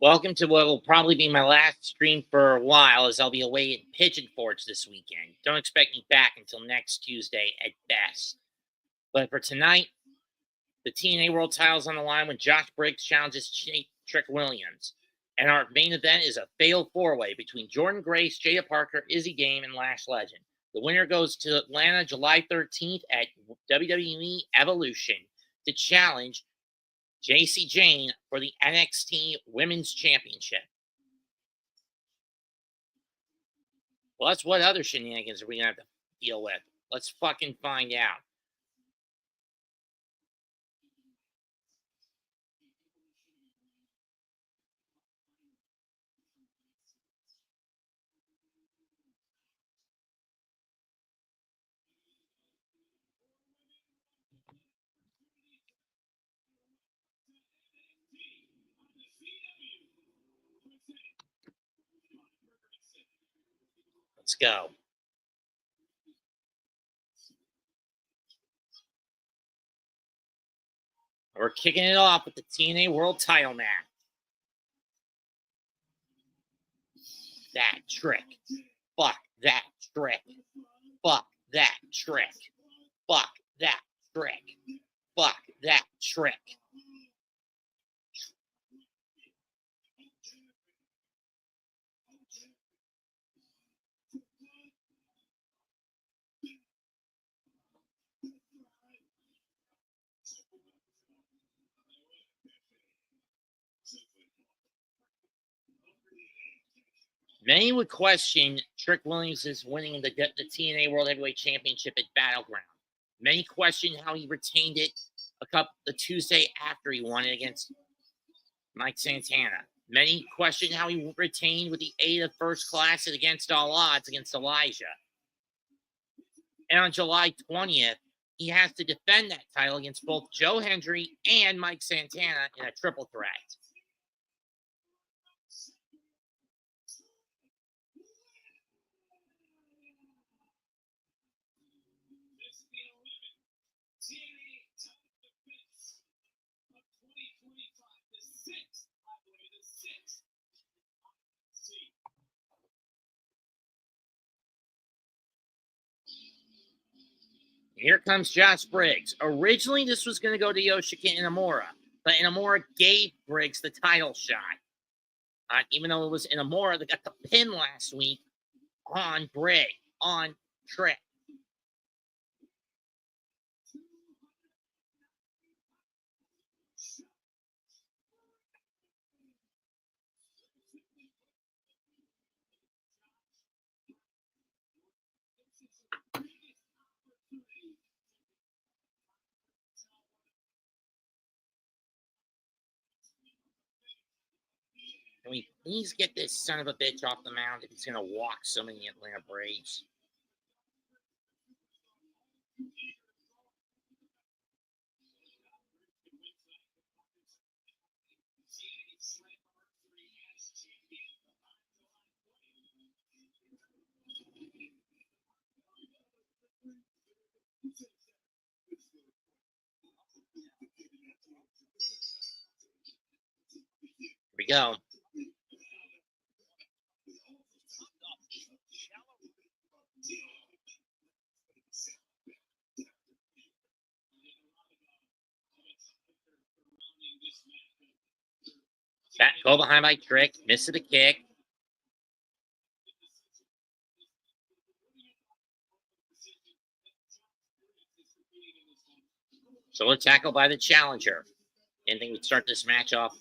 Welcome to what will probably be my last stream for a while, as I'll be away at Pigeon Forge this weekend. Don't expect me back until next Tuesday at best. But for tonight, the TNA World title's on the line when Josh Briggs challenges Trick Williams. And our main event is a fatal four-way between Jordan Grace, Jada Parker, Izzy Game, and Lash Legend. The winner goes to Atlanta July 13th at WWE Evolution to challenge JC Jane for the NXT Women's Championship. Well, that's what other shenanigans are we going to have to deal with? Let's fucking find out. Let's go. We're kicking it off with the TNA World title match. That trick. Fuck that trick. Fuck that trick. Fuck that trick. Fuck that trick. Many would question Trick Williams' winning the TNA World Heavyweight Championship at Battleground. Many question how he retained it the Tuesday after he won it against Mike Santana. Many question how he retained with the aid of First Class and against all odds against Elijah. And on July 20th, he has to defend that title against both Joe Hendry and Mike Santana in a triple threat. Here comes Josh Briggs. Originally, this was going to go to Yoshiki Inamura, but Inamura gave Briggs the title shot. Even though it was Inamura that got the pin last week on Briggs, on Trick. Can we please get this son of a bitch off the mound if he's going to walk so many Atlanta Braves? Here we go. Go behind by Trick, miss the kick. So a tackle by the challenger. Didn't think we'd start this night off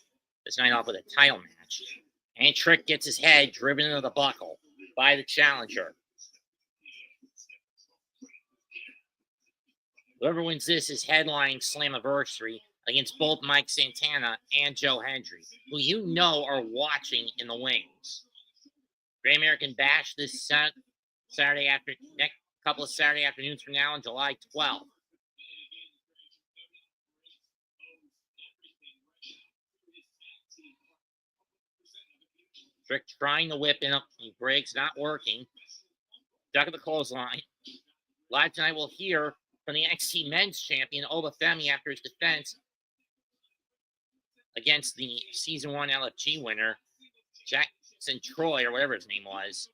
with a title match. And Trick gets his head driven into the buckle by the challenger. Whoever wins this is headlining Slammiversary against both Mike Santana and Joe Hendry, who you know are watching in the wings. Great American Bash this Saturday next couple of Saturday afternoons from now on July 12th. Trick trying to whip in up. Briggs not working. Duck of the clothesline. Live tonight we'll hear from the NXT Men's Champion, Oba Femi, after his defense against the Season 1 LFG winner, Jackson Troy, or whatever his name was.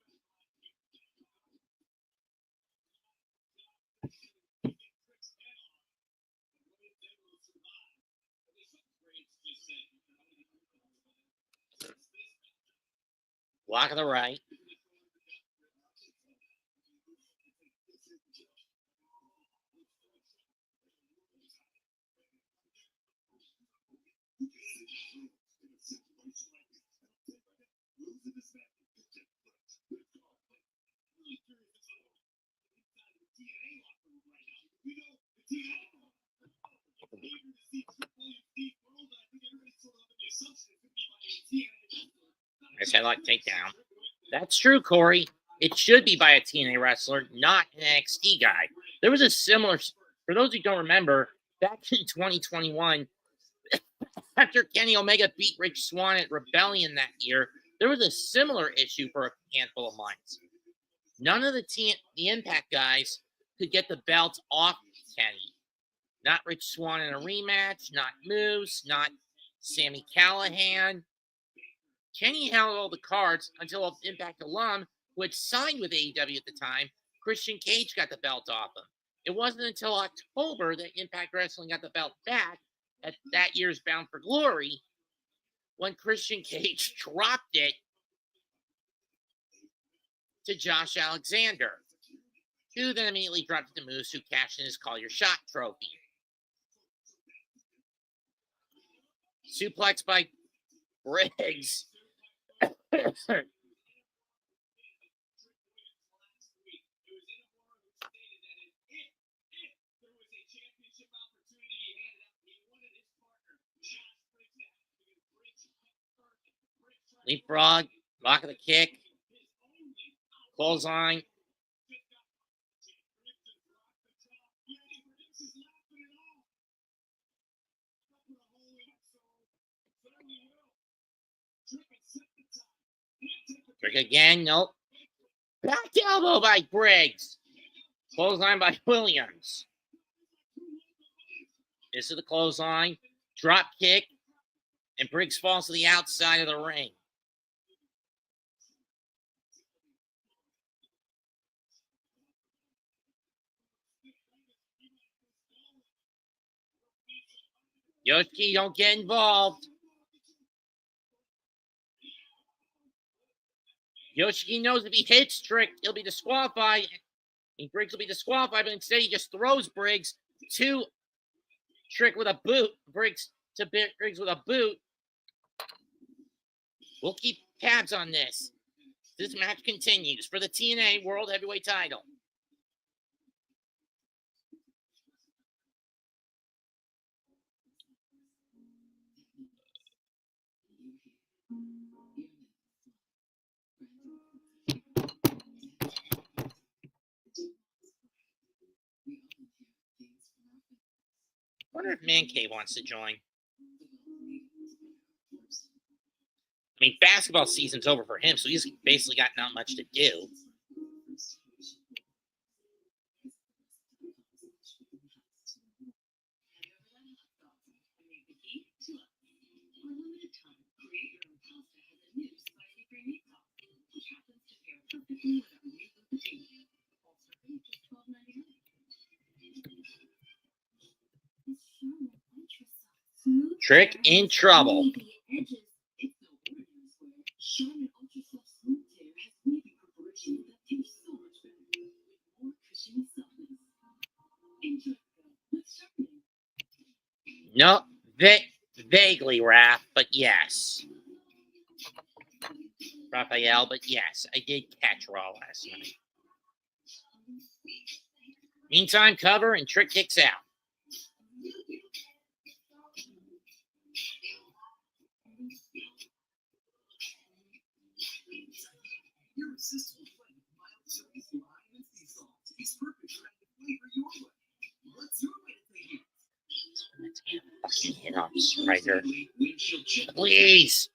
Block of the right. Nice headlock takedown. That's true, Corey. It should be by a TNA wrestler, not an NXT guy. There was a similar, for those who don't remember, back in 2021, after Kenny Omega beat Rich Swann at Rebellion that year, there was a similar issue for a handful of months. None of the Impact guys could get the belts off Kenny. Not Rich Swann in a rematch, not Moose, not Sami Callihan. Kenny held all the cards until an Impact alum who had signed with AEW at the time, Christian Cage, got the belt off him. It wasn't until October that Impact Wrestling got the belt back at that year's Bound for Glory when Christian Cage dropped it to Josh Alexander, who then immediately dropped it to Moose, who cashed in his Call Your Shot trophy. Suplex by Briggs. Leapfrog, lock of the kick, clothesline. Trick again, nope. Back elbow by Briggs. Clothesline by Williams. This is the clothesline. Drop kick. And Briggs falls to the outside of the ring. Yoshi, don't get involved. Yoshiki knows if he hits Trick, he'll be disqualified. And Briggs will be disqualified, but instead he just throws Briggs to Trick with a boot. Briggs to Briggs with a boot. We'll keep tabs on this. This match continues for the TNA World Heavyweight title. I wonder if Man Cave wants to join. I mean, basketball season's over for him, so he's basically got not much to do. Trick in trouble. No, vaguely, Raph, but yes. Raphael, but yes, I did catch Raw last night. Meantime, cover and Trick kicks out. Hit off Striker. Please.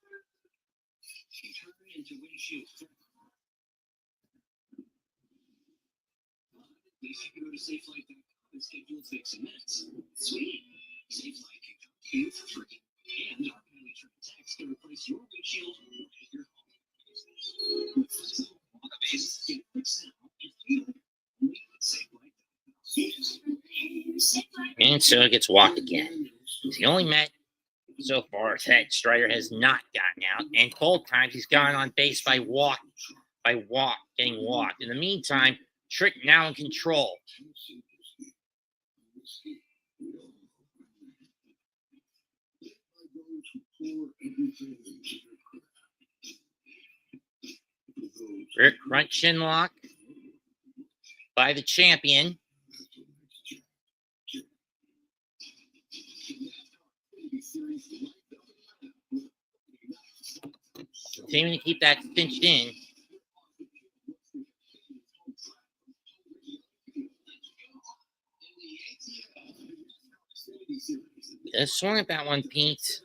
And so it gets walked again. It's the only met so far that Strider has not gotten out, and both times he's gone on base by getting walked. In the meantime, Trick now in control. Rick front chin lock by the champion. Continuing to keep that cinched in. Just swung at that one, Pete.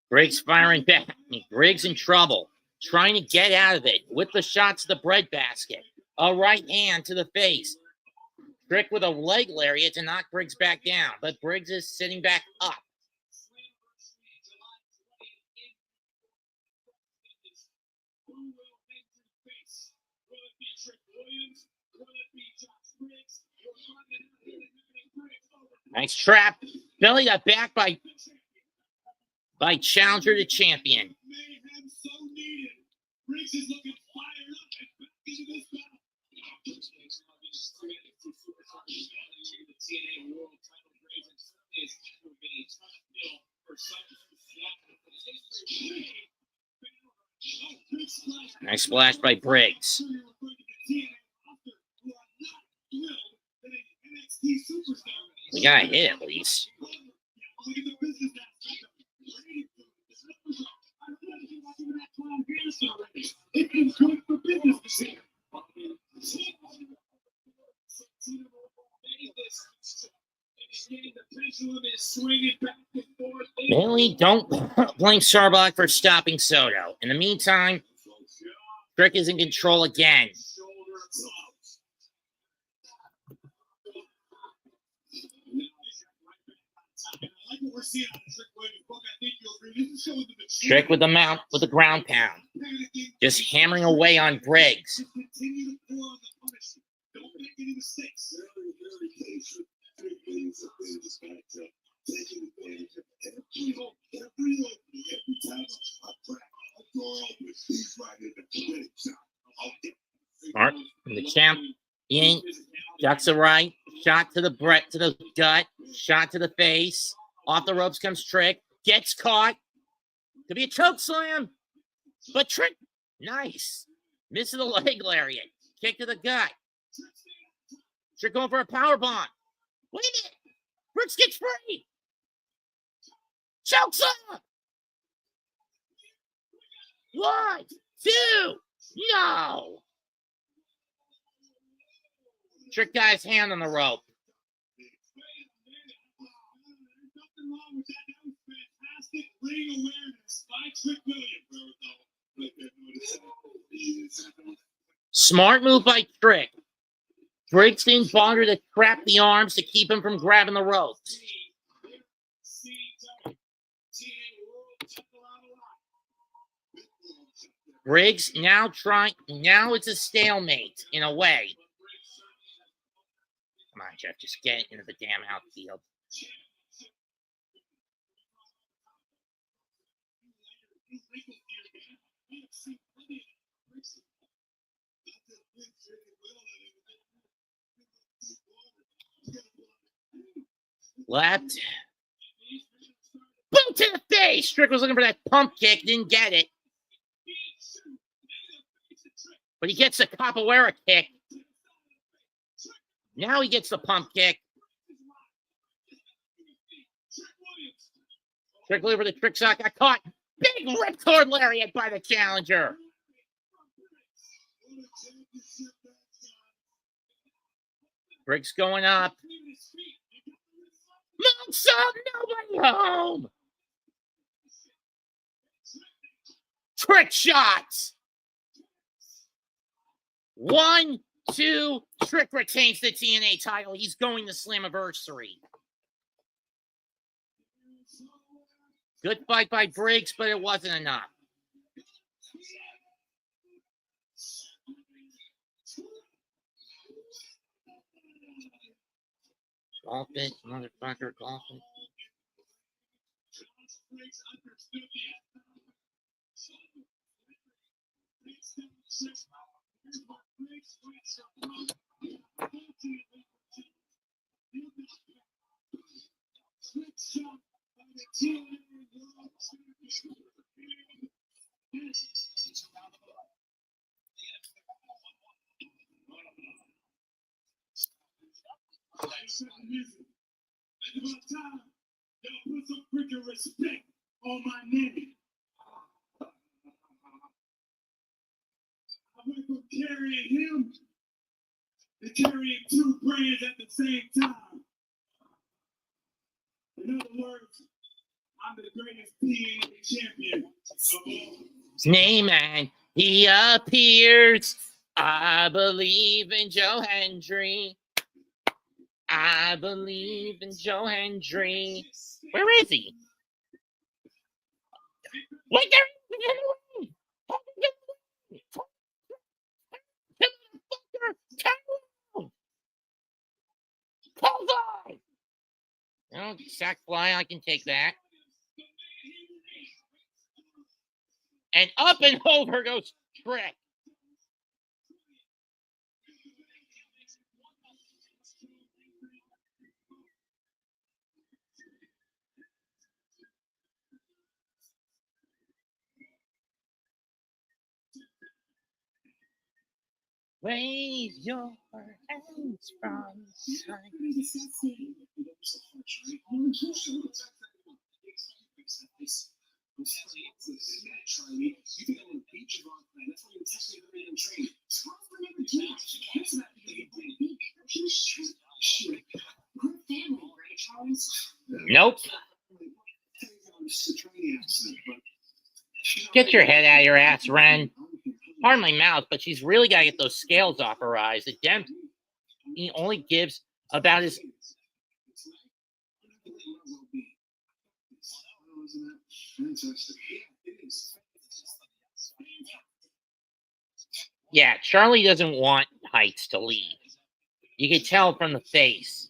Briggs firing back. Briggs in trouble. Trying to get out of it with the shot to the breadbasket. A right hand to the face. Trick with a leg lariat to knock Briggs back down. But Briggs is sitting back up. Nice trap. Belly got back by challenger to champion. Nice splash by Briggs. We got a hit at least. Mainly don't blame Starblock for stopping Soto. In the meantime, Trick is in control again. Trick with the mount, with the ground pound. Just hammering away on Briggs. Smart from the champ. In, ducks a right, shot to the gut, shot to the face. Off the ropes comes Trick, gets caught. Could be a choke slam, but Trick, nice. Misses the leg lariat, kick to the gut. Trick going for a power bomb. Wait a minute, Briggs gets free. Choke slam. 1, 2, no. Trick got his hand on the rope. Smart move by Trick. Briggs didn't bother to trap the arms to keep him from grabbing the ropes. Briggs now it's a stalemate in a way. Come on, Jeff, just get into the damn outfield. Left. Boom to the face! Strick was looking for that pump kick, didn't get it. But he gets a capoeira kick. Now he gets the pump kick. Trick over the trick shot, got caught. Big ripcord lariat by the challenger. Briggs going up. Moves up, nobody home. Trick shots. 1, 2, Trick retains the TNA title. He's going to Slammiversary. Good fight by Briggs, but it wasn't enough. Golf it, motherfucker, golf it. Put some freaking respect on my name. I went from carrying him to carrying two brands at the same time. In other words, I'm the greatest TNA champion of all. Name and he appears. I believe in Joe Hendry. I believe in Joe Hendry. Where is he? Wait there! Oh, sack fly, I can take that. And up and over goes Trick. Wave your hands from side. Nope. Get your head out of your ass, Ren. Pardon my mouth, but she's really got to get those scales off her eyes. The Dem, he only gives about his. Yeah, Charlie doesn't want Heights to leave. You can tell from the face.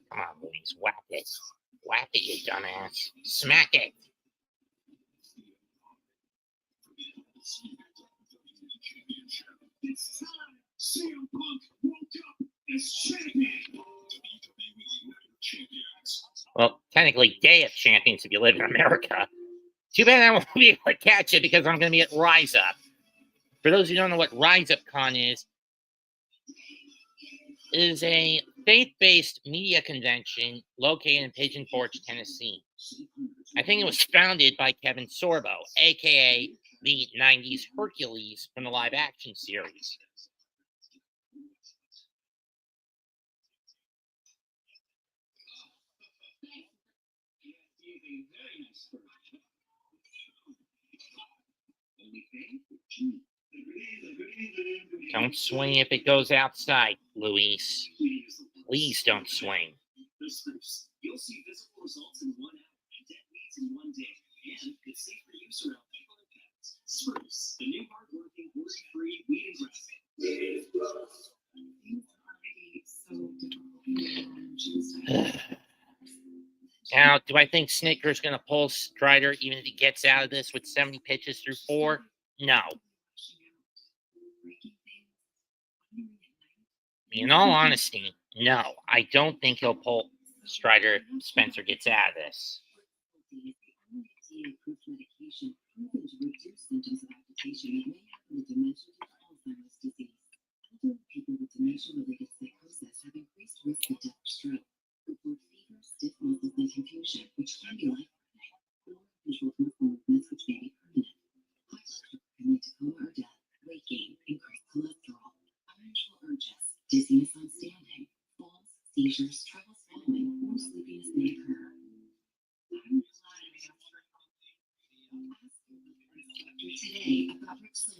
Come on, Louise, whack it. Whack it, you dumbass. Smack it. Well, technically, Day of Champions if you live in America. Too bad I won't be able to catch it because I'm going to be at Rise Up. For those who don't know what Rise Up Con is, it is a faith-based media convention located in Pigeon Forge, Tennessee. I think it was founded by Kevin Sorbo, a.k.a. the 90s Hercules from the live-action series. Don't swing if it goes outside, Luis. Please don't swing. You'll see visible results in 1 hour and dead meats in 1 day. And it's safe for use around people and pets. Spruce, the new hard-working, worry-free weed and grass. Now, do I think Snicker's going to pull Strider even if he gets out of this with 70 pitches through 4? No. In all honesty, no. I don't think he'll pull Strider if Spencer gets out of this.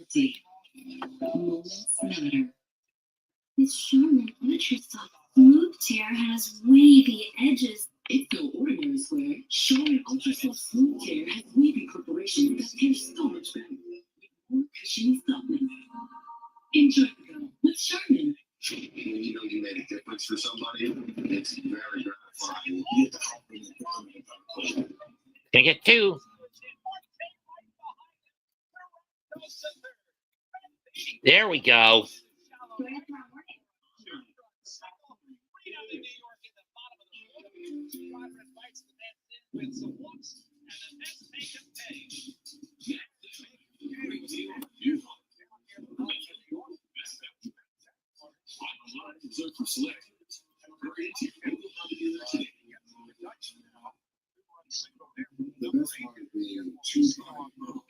empty. Moments matter. This Charmin Ultra Soft Smooth Tear has wavy edges. It's no ordinary square. Charmin Ultra Soft Smooth Tear has wavy perforation that tears so much better. More cushiony softness. Enjoy the go with Charmin. When you know you made a difference for somebody, it's very gratifying. Gonna get two. There we go.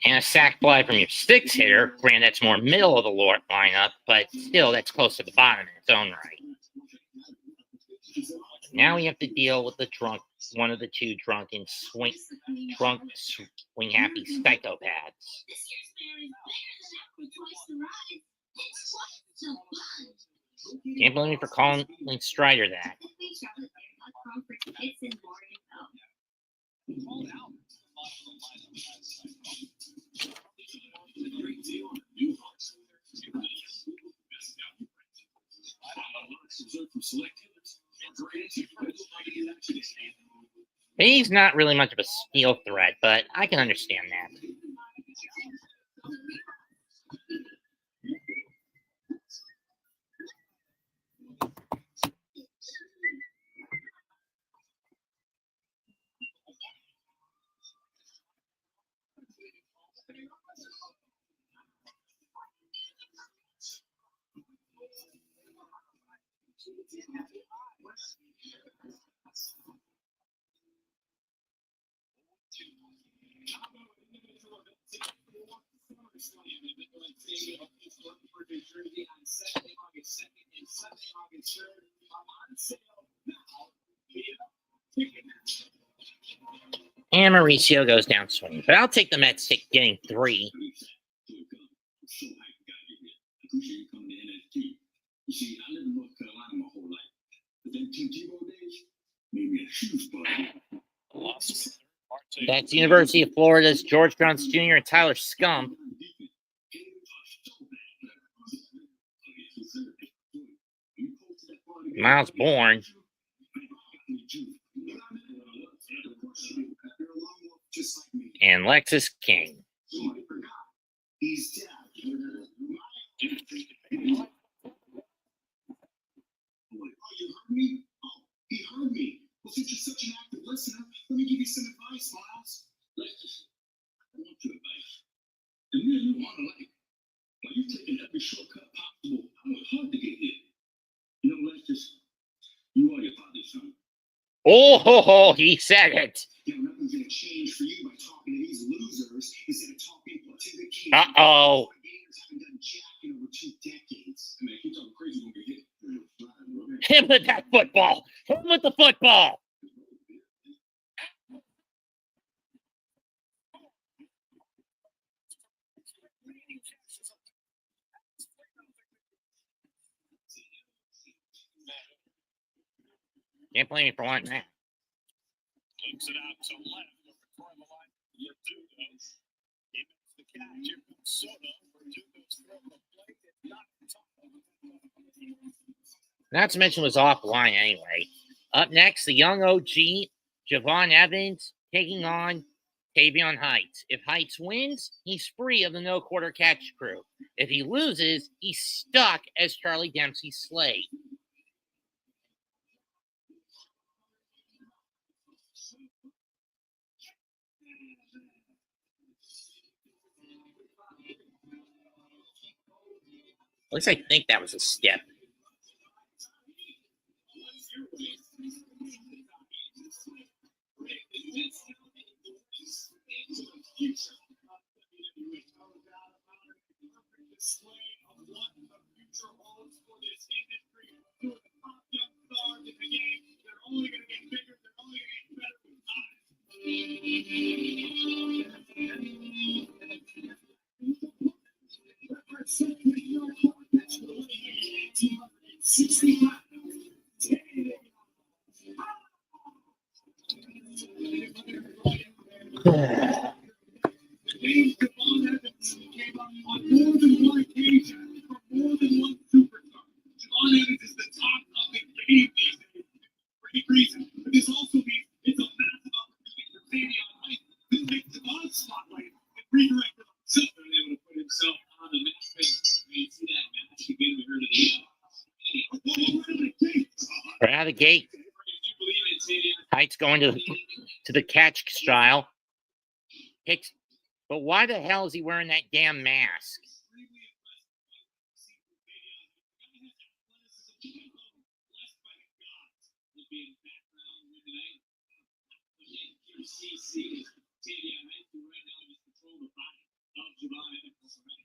And a sack fly from your sticks hitter. Granted, that's more middle of the lineup, but still, that's close to the bottom in its own right. Now we have to deal with the one of the two drunk swing happy psychopaths. Can't blame me for calling Strider that. He's not really much of a steal threat, but I can understand that. And Mauricio goes down swinging, but I'll take the Mets getting 3. That's University of Florida's George Jones Jr. and Tyler Scump. Miles Bourne. And Lexus King. He heard me. Well, since you're such an active listener, let me give you some advice, Miles. I want your advice. And then you want to while you're taking every shortcut possible, how hard to get here. You know, Lexus, you are your father's son. Oh, he said it. You know, nothing's going to change for you by talking to these losers instead of talking to the kids. Uh-oh. Haven't done jack in over 2 decades. I mean, I keep talking crazy when we hit. Him with that football. Him with the football. Can't blame me for wanting that. Kicks it out to left over the line for Dugas. He makes the catch. Here comes Soto for Dugas from the plate. It's not Not to mention was offline anyway. Up next, the young OG, Javon Evans, taking on Tavion Heights. If Heights wins, he's free of the no-quarter catch crew. If he loses, he's stuck as Charlie Dempsey's slave. At least I think that was a step. James Javon Evans came up on more than one occasion for more than one superstar. Javon Evans is the top of the game these days for any reason. But this also means it's a massive opportunity for Tavion Heights to take Javon's spotlight and redirect it himself. And able to put himself on the match. You see that match again, we heard of the Right out of the gate. Heights going to the catch style. Hicks. But why the hell is he wearing that damn mask?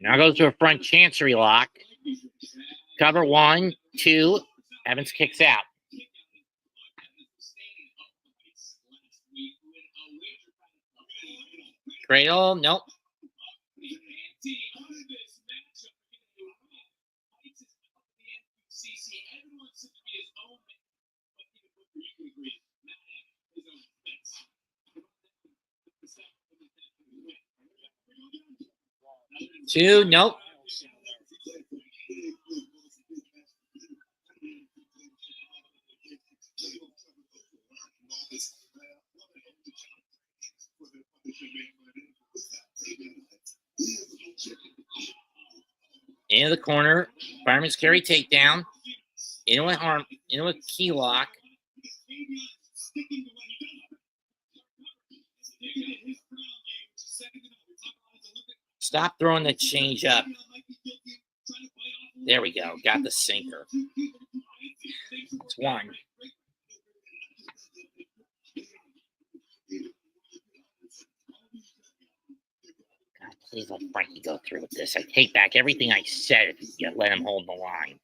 Now goes to a front chancery lock. Cover 1, 2. Evans kicks out. Cradle, nope. Two, nope. Into the corner. Fireman's carry takedown. Into a key lock. Stop throwing the change up. There we go. Got the sinker. It's one. God, please let Frankie go through with this. I take back everything I said if you let him hold the line.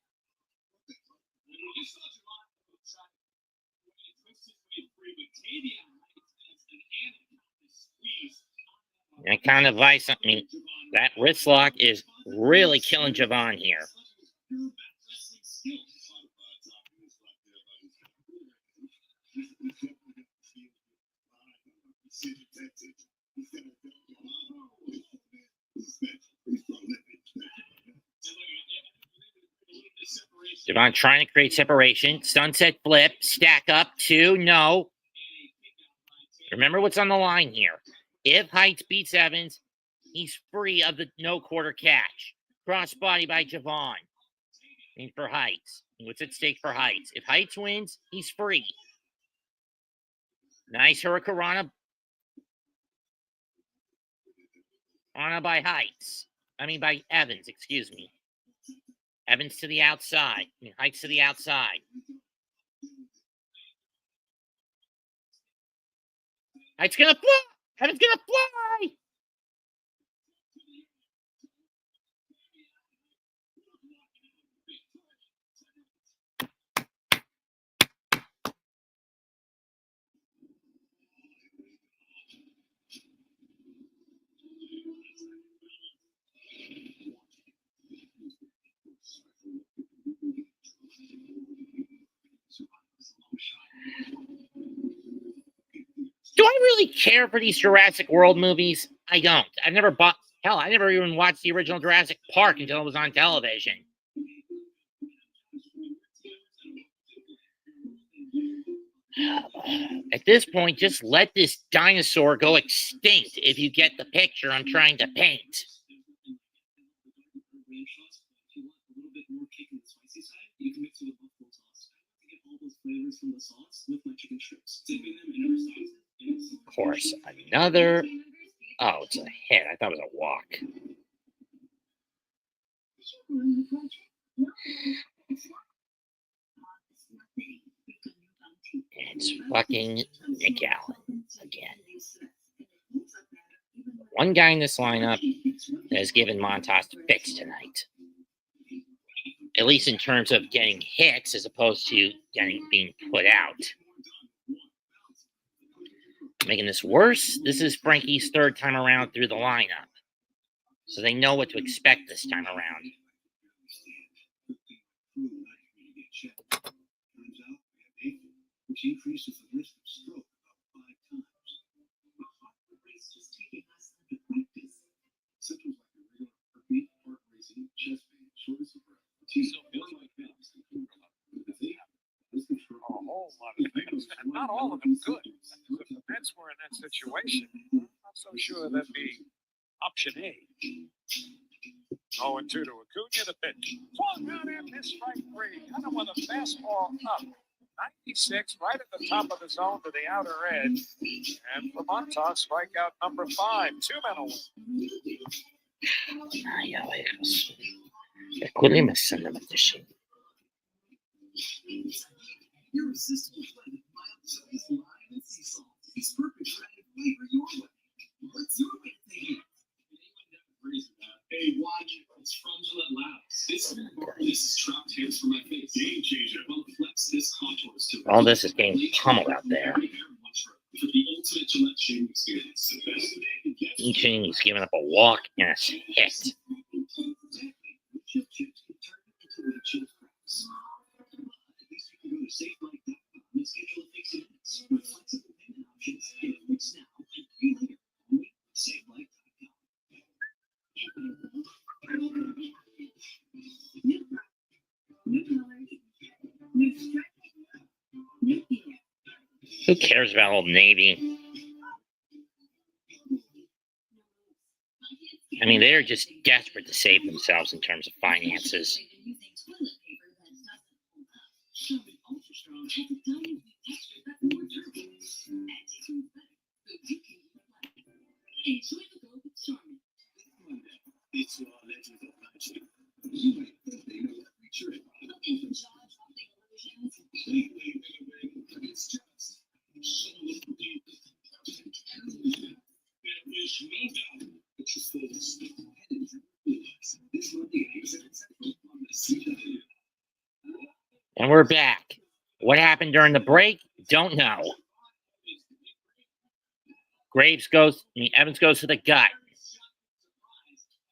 That kind of vice, I mean, that wrist lock is really killing Javon here. Javon trying to create separation. Sunset flip, stack up, 2, no. Remember what's on the line here. If Heights beats Evans, he's free of the no quarter catch. Crossbody by Javon. And for Heights. What's at stake for Heights? If Heights wins, he's free. Nice Hurricanrana by Heights. By Evans, excuse me. Evans to the outside. Heights to the outside. Heights gonna fly! Evans gonna fly! Do I really care for these Jurassic World movies? I don't. I never even watched the original Jurassic Park until it was on television. At this point, just let this dinosaur go extinct if you get the picture I'm trying to paint. Of course, another. Oh, it's a hit. I thought it was a walk. It's fucking Nick Allen again. One guy in this lineup that has given Montas fix tonight. At least in terms of getting hits as opposed to being put out. Making this worse, this is Frankie's third time around through the lineup. So they know what to expect this time around. not all of them good. If the Mets were in that situation, I'm not so sure that'd be option A. 0-2 to Acuna, the pitch. Swung out and missed strike three. Kind of with a fastball up. 96 right at the top of the zone to the outer edge. And for Montauk, strikeout number 5. 2-men away. Ay, a ver. Recuerde me send the shit. Irresistible blend of mild chilies, lime, and sea salt. It's perfect for adding flavor your way. What's your way to take it? Hey, watch it. It's from Gillette Labs. This is trapped hairs for my face. Game changer. Well, flex this contours to All this is getting pummeled out there. for the ultimate Gillette shaving experience. The best of it. Each inning he's giving up a walk and a hit. Who cares about Old Navy? I mean, they're just desperate to save themselves in terms of finances. And we're back. What happened during the break? Don't know. Evans goes to the gut.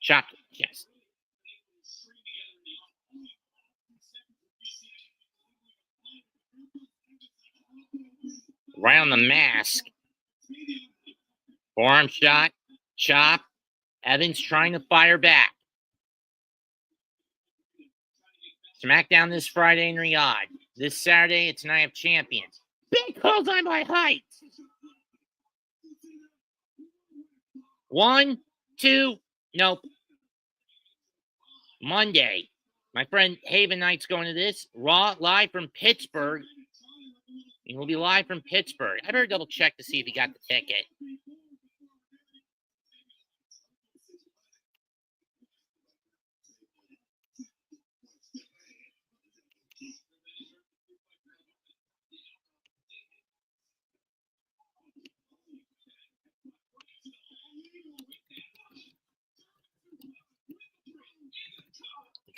Chopped. Yes. Right on the mask. Forearm shot. Chop. Evans trying to fire back. SmackDown this Friday in Riyadh. This Saturday, it's Night of Champions. Big clothesline by Heights. 1, 2, nope. Monday. My friend Haven Knight's going to this. Raw, live from Pittsburgh. He will be live from Pittsburgh. I better double check to see if he got the ticket.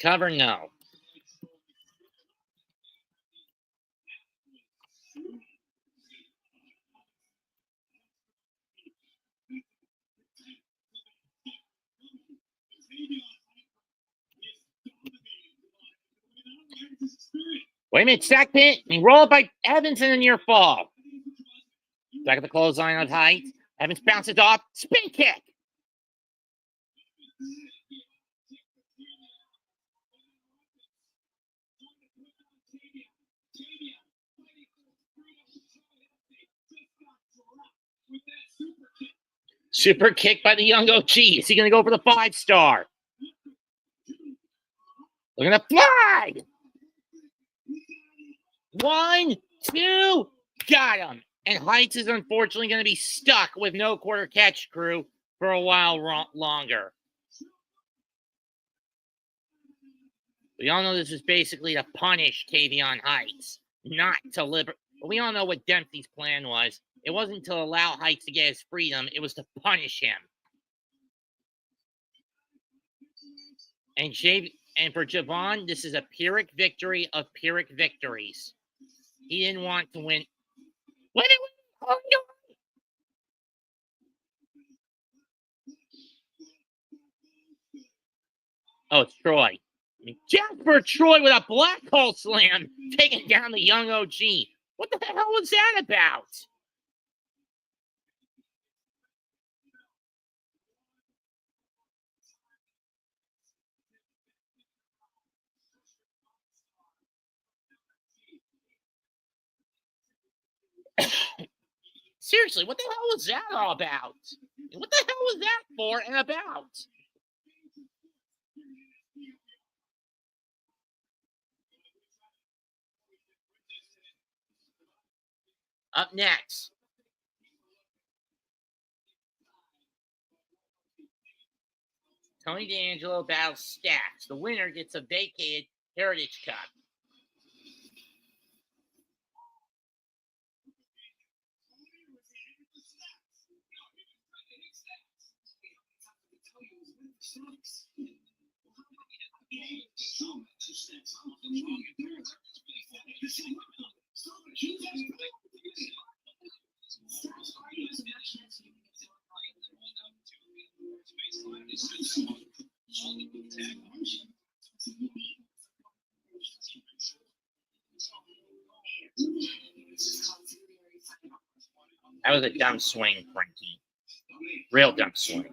Cover, no. Wait a minute, sack pin. And roll by Evans in a near fall. Back at the clothesline of Heights. Evans bounces off. Spin kick. Super kick by the young OG. Is he going to go for the 5-star? Look at the flag. 1, 2, got him. And Heights is unfortunately going to be stuck with no quarter catch crew for a while longer. We all know this is basically to punish Tavion Heights, not to liberate. But we all know what Dempsey's plan was. It wasn't to allow Heights to get his freedom. It was to punish him. And for Javon, this is a Pyrrhic victory of Pyrrhic victories. He didn't want to win. Wait. Oh, it's Troy. Jasper Troy with a black hole slam, taking down the young OG. What the hell was that about? Seriously, what the hell was that all about? What the hell was that for and about? Up next, Tony D'Angelo battles Stacks. The winner gets a vacated Heritage Cup. That was a dumb swing, Frankie. Real dumb swing.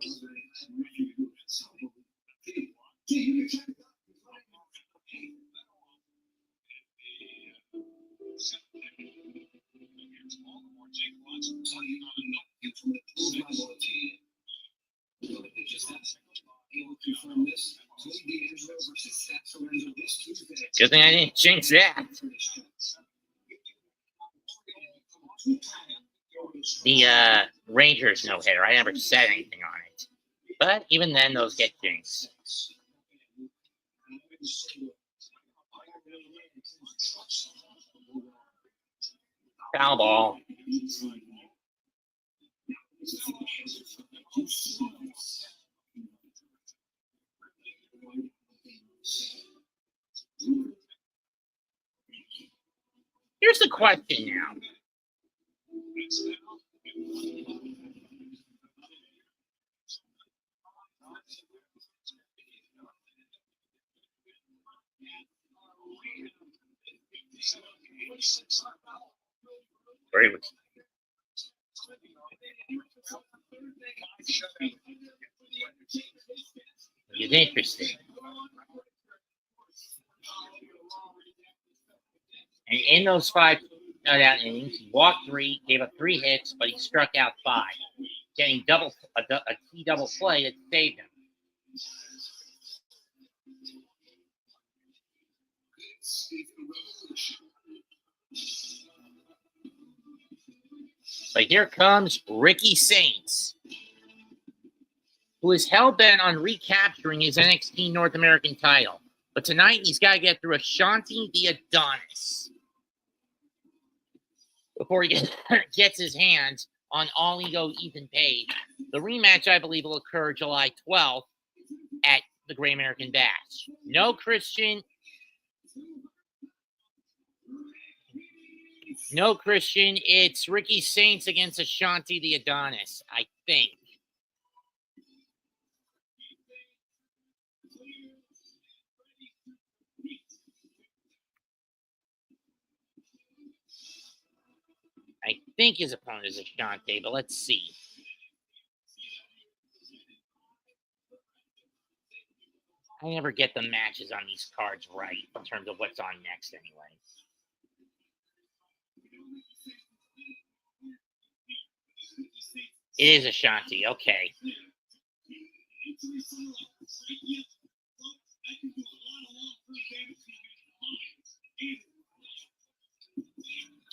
Good thing I didn't jinx that. The Rangers no-hitter. I never said anything on it. But even then, those get jinxed. Foul ball. Here's the question now. Very good. It's interesting. And in those 5 shutout innings, he walked 3, gave up 3 hits, but he struck out 5, getting a key double play that saved him. But here comes Ricky Saints, who is hell-bent on recapturing his NXT North American title. But tonight, he's got to get through Ashanti the Adonis before he gets his hands on All Ego Ethan Page. The rematch, I believe, will occur July 12th at the Great American Bash. No Christian. No Christian. It's Ricky Saints against Ashanti the Adonis, I think. I think his opponent is Ashanti, but let's see. I never get the matches on these cards right in terms of what's on next anyway. It is Ashanti, okay.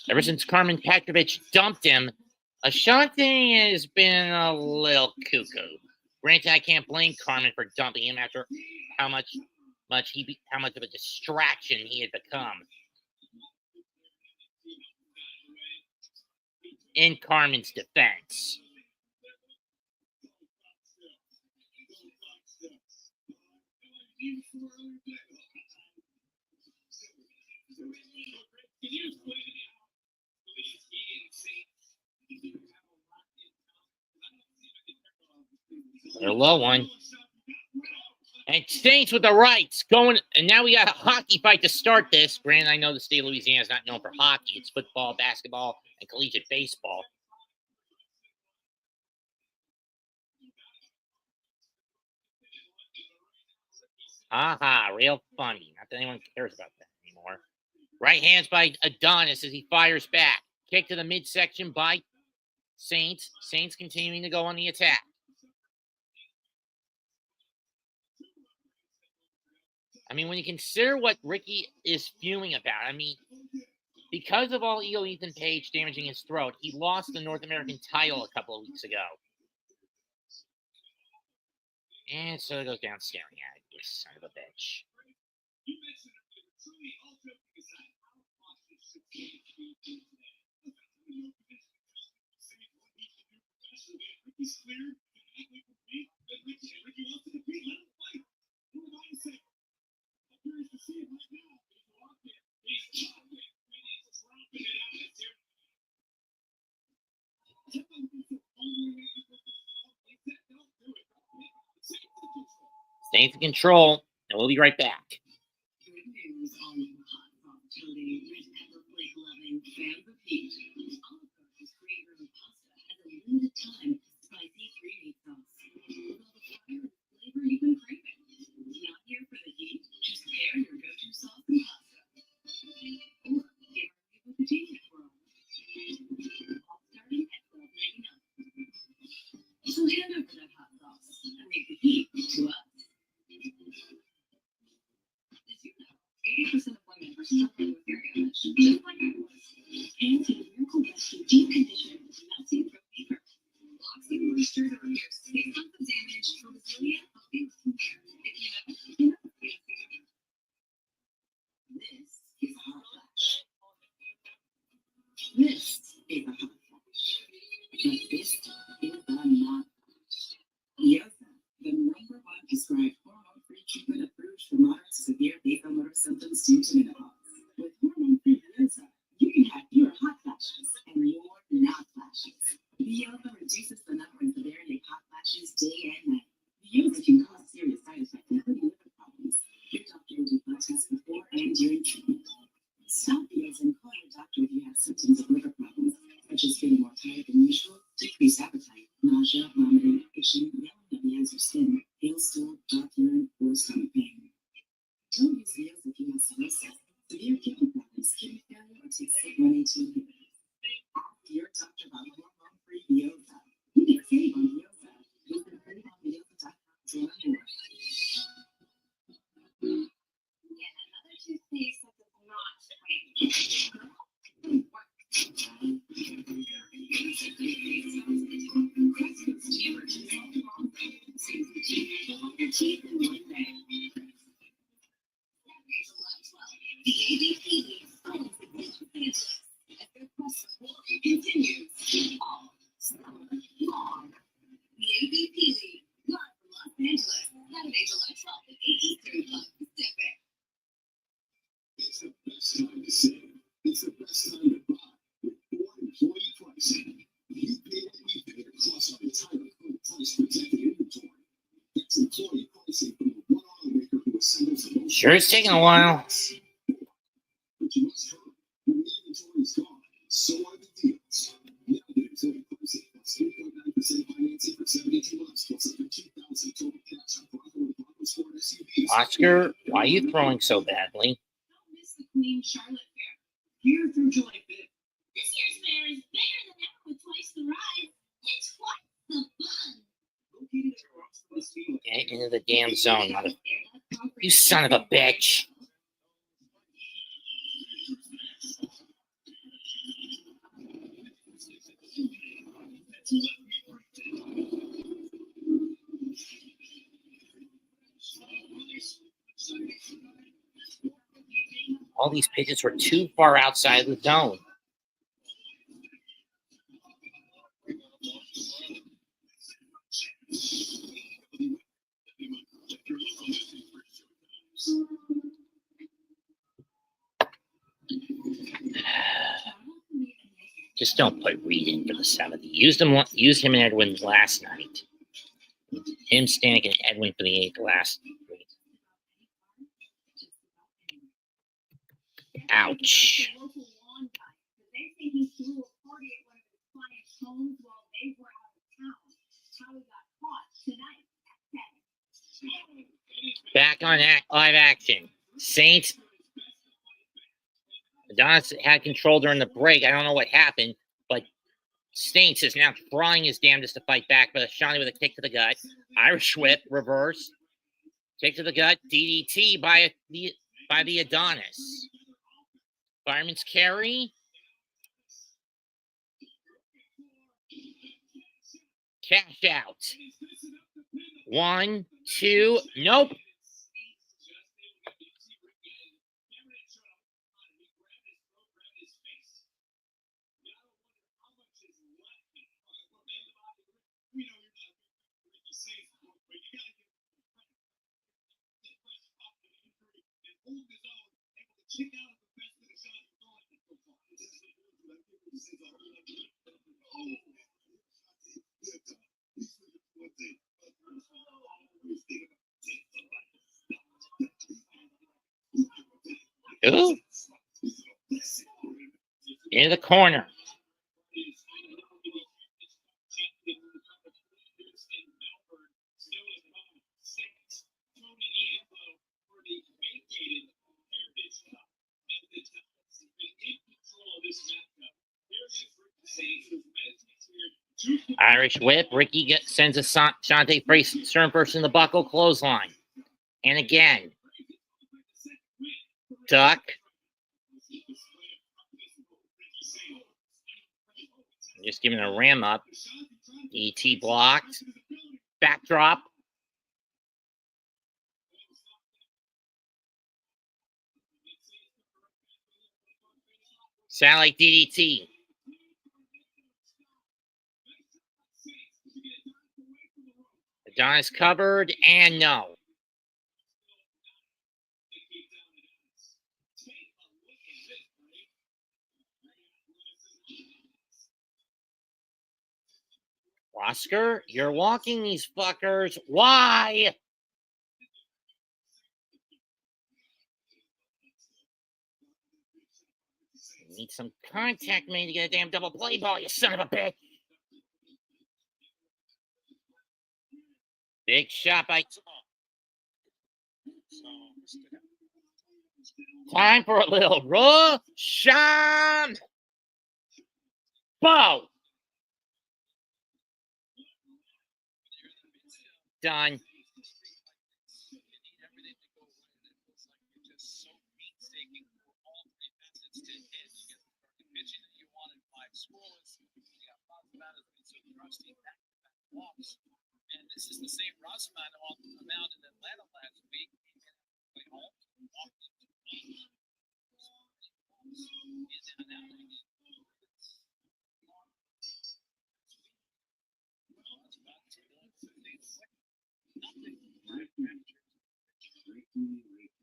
Ever since Carmen Petrovich dumped him, Ashanti has been a little cuckoo. Granted, I can't blame Carmen for dumping him after how much of a distraction he had become. In Carmen's defense. They're low one. And Saints with the rights going, and now we got a hockey fight to start this. Granted, I know the state of Louisiana is not known for hockey. It's football, basketball, and collegiate baseball. Aha, real funny. Not that anyone cares about that anymore. Right hands by Adonis as he fires back. Kick to the midsection by Saints. Saints continuing to go on the attack. I mean, when you consider what Ricky is fuming about, I mean, because of all Ego Ethan Page damaging his throat, he lost the North American title a couple of weeks ago. And so it goes down staring at it, you son of a bitch. Staying in control, and we'll be right back. Good news, all you hot volatility, red pepper flake loving fans of heat. Olive Garden's great room pasta has a limited time spicy 3-meat sauce. With all the fire and flavor you've been craving. Not here for the heat, just pair your go-to sauce and pasta. Or give our people potato twirl. All starting at $12.99. So hand over that hot sauce and make the heat to us. Did you know 80% of women are struggling with hair damage, just like I was? Anti-Miracle Rescue Deep Conditioner with melting throat paper. Blocks the moisture that repairs skin damage for resilient, healthy looking hair. If you know, you know. This is a hot flash. This is a hot flash. But this is a not flash. Yosa, the #1 prescribed hormone-free treatment approved for moderate to severe vasomotor symptoms due to menopause. With hormone-free Yosa, you can have fewer hot flashes and more not flashes. Yosa reduces the number and severity of hot flashes day and night. Yosa can cause serious side effects, including liver problems. Your doctor will do blood tests before and during treatment. Stop Yosa and call your doctor if you have symptoms of liver problems, such as feeling more tired than usual, decreased appetite, nausea, vomiting, itching, yelling at the eyes or skin, pale stool, dark urine, or stomach pain. Don't use Yosa if you have cirrhosis, severe kidney problems, kidney failure, or take SIG-1A2 inhibitors. Ask your doctor about hormone-free Yosa. You can save on Yosa. Visit freedomyosa.com to learn more. Yet another toothpaste that does not your teeth in one day. The ABP Friends of Los Angeles as their quest for continues all summer long. The ABP League, live from Los Angeles, Saturday, July 12th at 8 Eastern on Pacific. It's the best time to save. It's the best time to buy. With Ford employee pricing, you pay what we pay across our entire Ford price protected inventory. That's employee pricing from the one automaker who assembles the most. Sure, it's taking a while. But you must hurry. When the inventory is gone, so are the deals. Now get employee pricing plus 3.9% financing for 72 months plus up to $2,000 total cash on Bronco and Bronco Sport SUVs. Oscar, why are you throwing so badly? Don't miss the Queen Charlotte Fair. Here through July 5th. This year's fair is bigger than ever with twice the ride and twice the fun. Located across the field. Get into the damn zone, mother. You son of a bitch. All these pitches were too far outside the zone. Just don't put Reed in for the 7th. Used him and Edwin last night. Him, Stanek, and Edwin for the 8th last week. Ouch. Back on live action. Saints Adonis had control during the break. I don't know what happened, but Staines is now trying his damnedest to fight back, but Ashani with a kick to the gut. Irish whip, reverse. Kick to the gut, DDT by the Adonis. Fireman's carry. Cash out. 1, 2, nope. Ooh. In the corner. Irish whip. Ricky sends a Shante Stern first in the buckle clothesline. And again. Duck. Just giving a ram up. ET blocked. Backdrop. Satellite DDT. Adonis covered and no. Oscar, you're walking these fuckers. Why? You need some contact made to get a damn double play ball, you son of a bitch. Big shot by... Time for a little Russian bow. Done. And this is the same Rossman on the mound in Atlanta last week.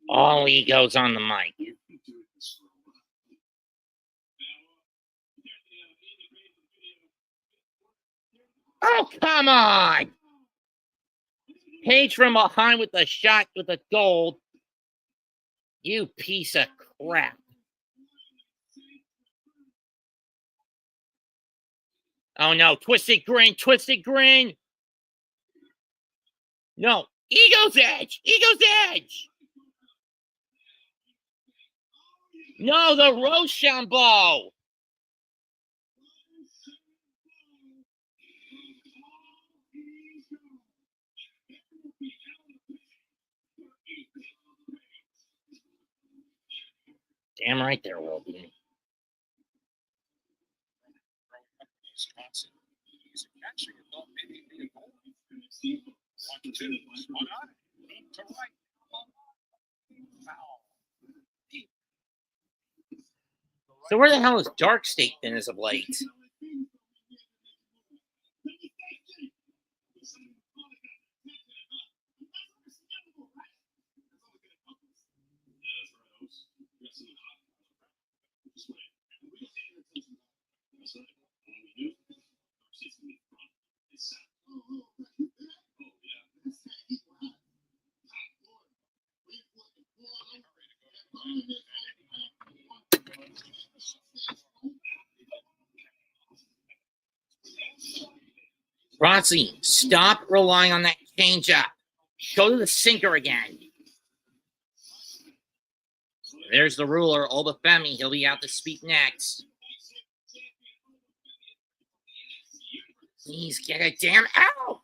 All egos on the mic. Oh, come on! Page from behind with the shot with the gold. You piece of crap. Oh no, twisted grin, twisted grin. No, ego's edge, ego's edge. No, the Rochambeau. Damn right there will be. So where the hell has Dark State been as of late? Rossi, stop relying on that changeup. Go to the sinker again. There's the ruler, Obafemi. He'll be out to speak next. Please get it damn out!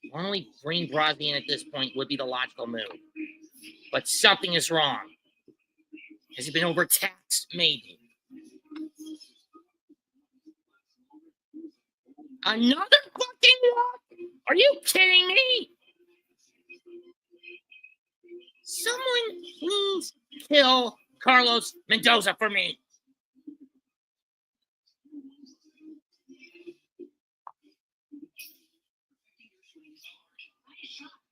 Normally, bringing Brosby in at this point would be the logical move. But something is wrong. Has he been overtaxed? Maybe. Another fucking walk? Are you kidding me? Someone please kill Carlos Mendoza for me.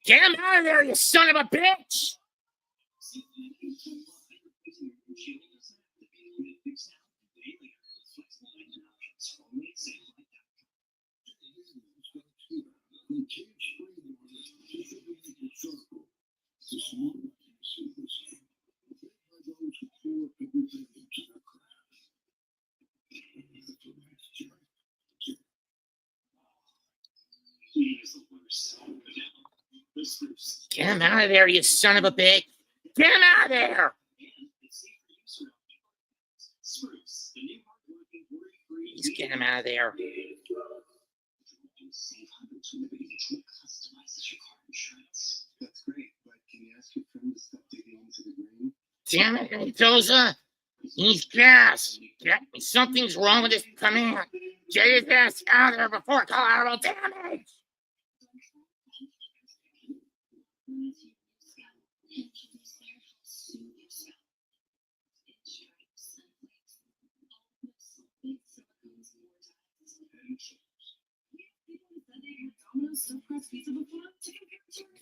Get him out of there, you son of a bitch! Get him out of there, you son of a bitch! Get him out of there! Please get him out of there. That's great, but can you ask your friend to stop digging into the green? Damn it, Mendoza! He's gas! Something's wrong with his command! Get his ass out of there before collateral damage!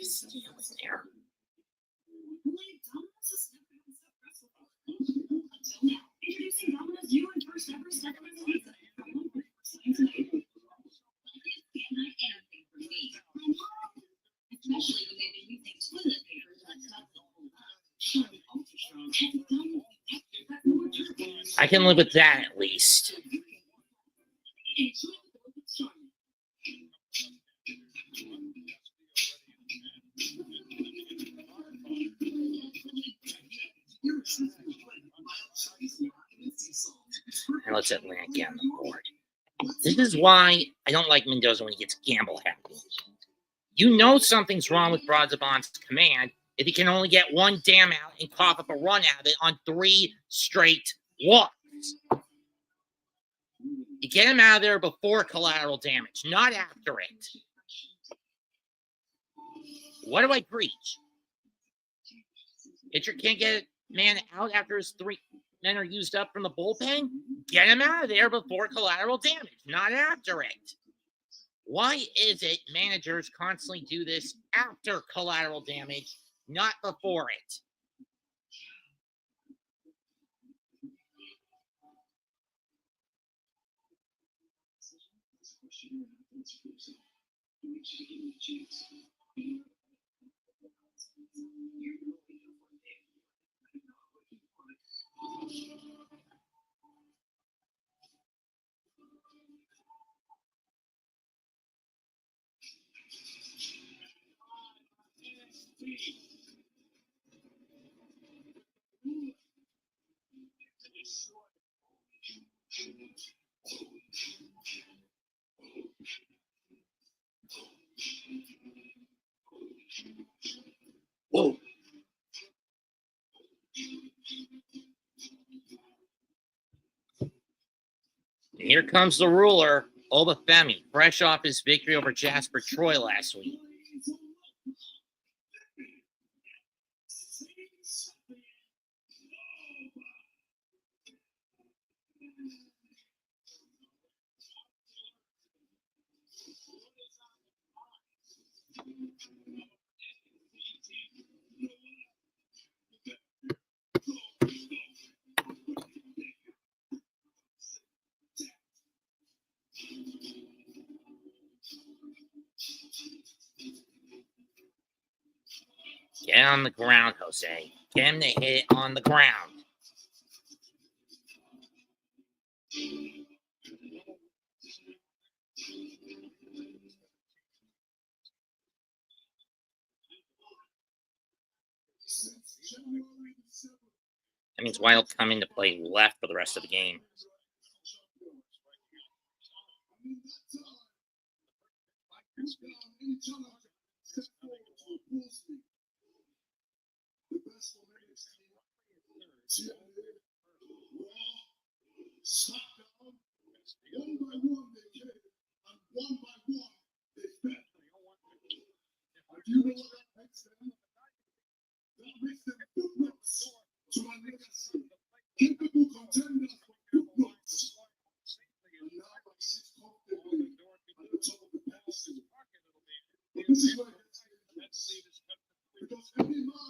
Still in there. Introducing Domino's new and first ever Steakhouse Pizza. Anything for me. Especially when they've been using toilet paper to I can live with that at least. And let's let Land get on the board. This is why I don't like Mendoza when he gets gamble happy. You know something's wrong with Broadzabon's command if he can only get one damn out and cough up a run out of it on 3 straight walks. You get him out of there before collateral damage, not after it. What do I preach? Pitcher can't get a man out after his 3 men are used up from the bullpen? Get him out of there before collateral damage, not after it. Why is it managers constantly do this after collateral damage, not before it? Whoa. And here comes the ruler, Obafemi, fresh off his victory over Jasper Troy last week. Get on the ground, Jose. Get him to hit it on the ground. That means White will come into play left for the rest of the game.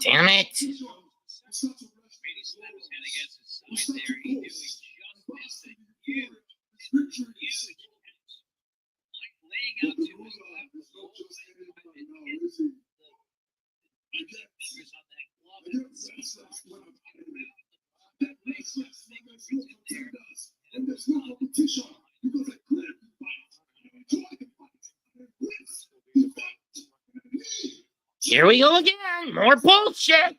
Damn it. Brady slapped his hand against his side there. He knew he just missed a huge catch. Like laying out to his left, the goal line, and hit the fingers on that glove. And that makes that thing was in there. And it was not Here we go again. More bullshit.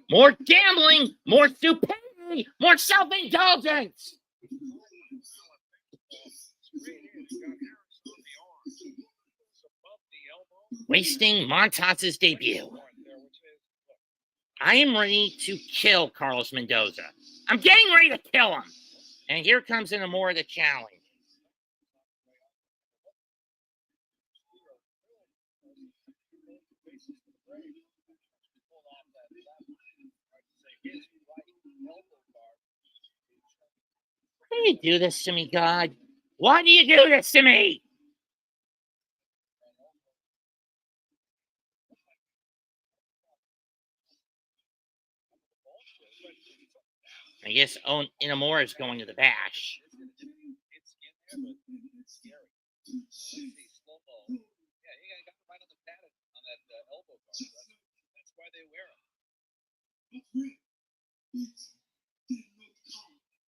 More gambling. More stupidity. More self-indulgence. Wasting Montas's debut. I am ready to kill Carlos Mendoza. I'm getting ready to kill him. And here comes Inamura the challenge. Why do you do this to me, God? Why do you do this to me? I guess Inamura is going to the bash. That's why they wear them.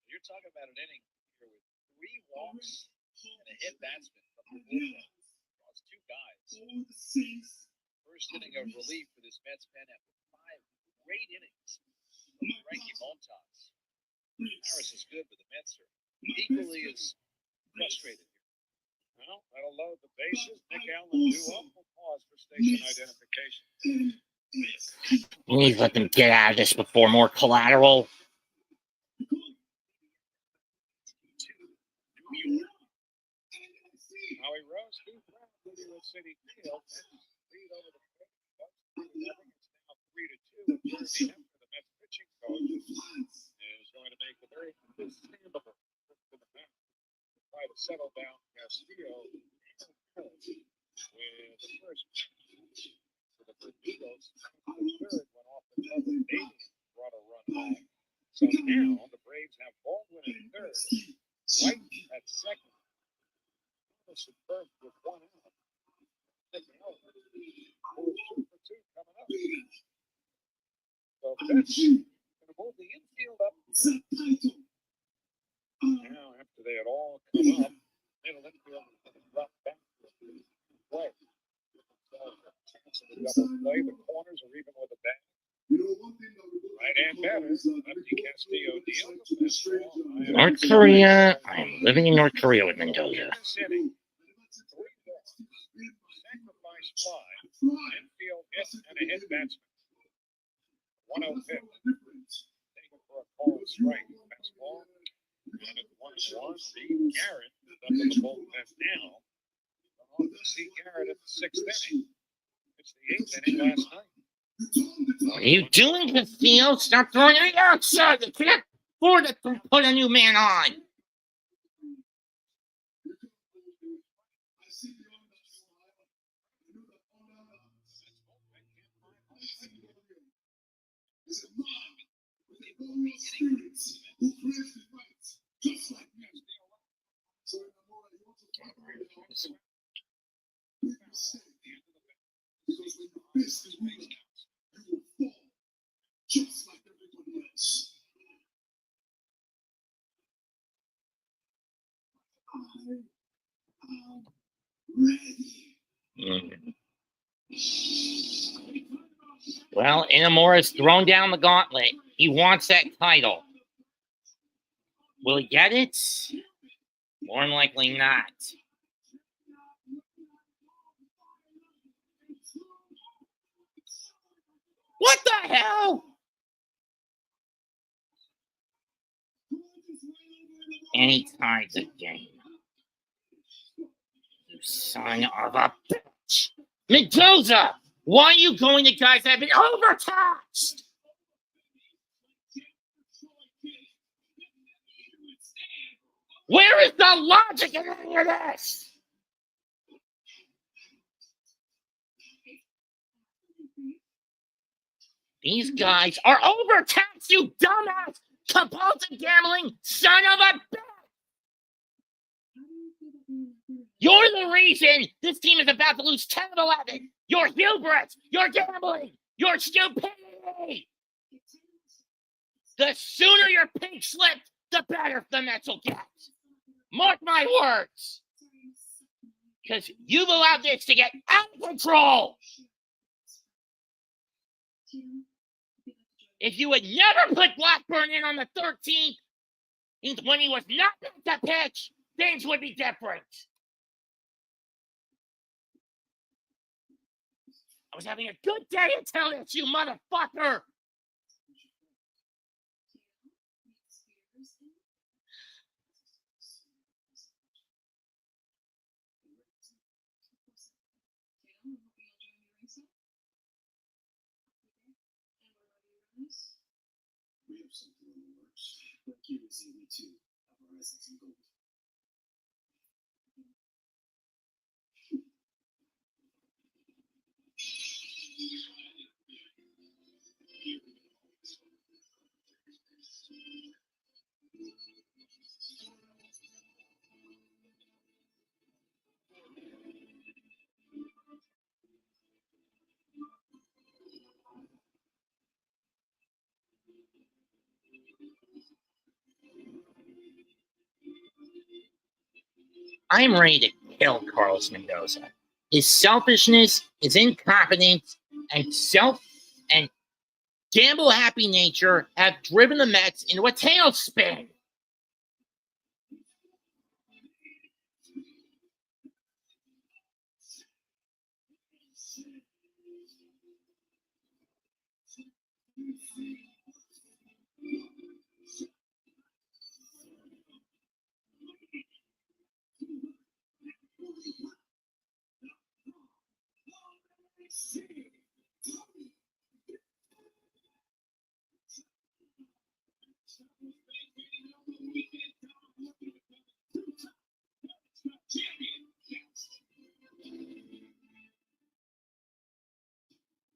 You're talking about an inning here with 3 walks and a hit batsman from the bullpen. It's 2 guys. First inning of relief for this Mets pen after 5 great innings from Frankie Montas. Harris is good, but the Mets are equally as frustrated here. Well, that'll load the bases. Nick Allen due up. We'll pause for station identification. Please let them get out of this before more collateral. Howie Rose, 2 round, Hollywood City Field. Lead over the It's now 3-2. Jersey Hefner, the Mets pitching coach, is going to make a very understandable trip to the mound to try to settle down Castillo with the first pitch for the Eagles. The third went off the glove of Bailey and brought a run home. So now the Braves have Baldwin at third, White at second. At first with 1 out. Nick Allen, 2 for 2 coming up. So Fitch going to move the infield up. Now, after they had all come up, middle infield drop back to play. So, chance of the double play. The corners are even with a bat. Right-hand batter, lefty Castillo deals. North Korea. I'm living in North Korea with Mendoza. Sacrifice fly, infield hit, and a hit batsman. 1-0 pitch. Taken for a call strike. Fastball. And it's 1-1. See Garrett is up in the bullpen now. On to see Garrett at the 6th inning. It's the 8th inning last night. What are you doing, Castillo? Stop throwing it outside. You can't afford to put a new man on. Just like everyone else. I am ready. Well, Inamura's thrown down the gauntlet. He wants that title. Will he get it? More than likely not. What the hell? And he ties the game. You son of a bitch. Mendoza, why are you going to guys that have been overtaxed? Where is the logic in any of this? These guys are overtaxed, you dumbass, compulsive gambling son of a bitch! You're the reason this team is about to lose 10 of 11. Your hubris, your gambling, your stupidity. The sooner your pink slipped, the better the Mets will get. Mark my words. Because you've allowed this to get out of control. If you had never put Blackburn in on the 13th, when he was not meant to pitch, things would be different. I was having a good day until this, you motherfucker. We have something in the works. But here is EV2 of our essence and gold. I'm ready to kill Carlos Mendoza. His selfishness, his incompetence, and gamble-happy nature have driven the Mets into a tailspin.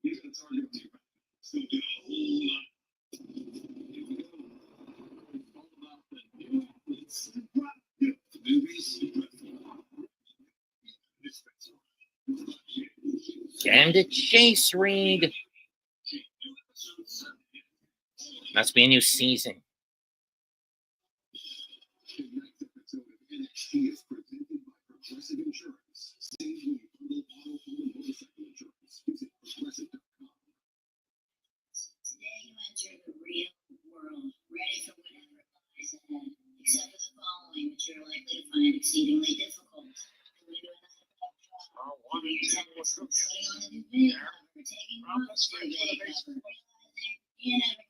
He's going to target you. Still get a whole lot. All about the new Get him to Chase Reed. Must be a new season. Tonight's episode of NXT is presented by Progressive Insurance. Save when you bundle auto, home, and motorcycle insurance. Visit progressive.com. Today you enter the real world, ready for whatever lies ahead, except for the following, which you're likely to find exceedingly difficult. Putting on the new video cover, taking off the video cover, realizing you never.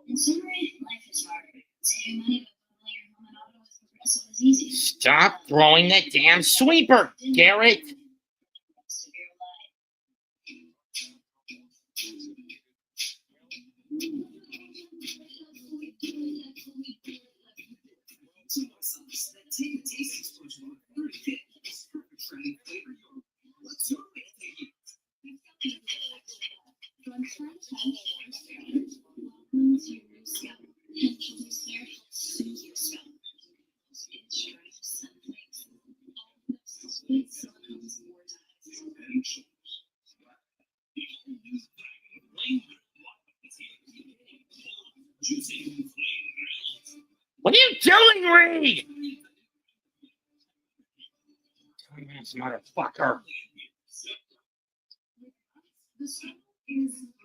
In summary, life is hard. Saving money by bundling your home and auto with Progressive is easy. Stop throwing that damn sweeper, Garrett. What are you doing, Reed? Dumbass motherfucker.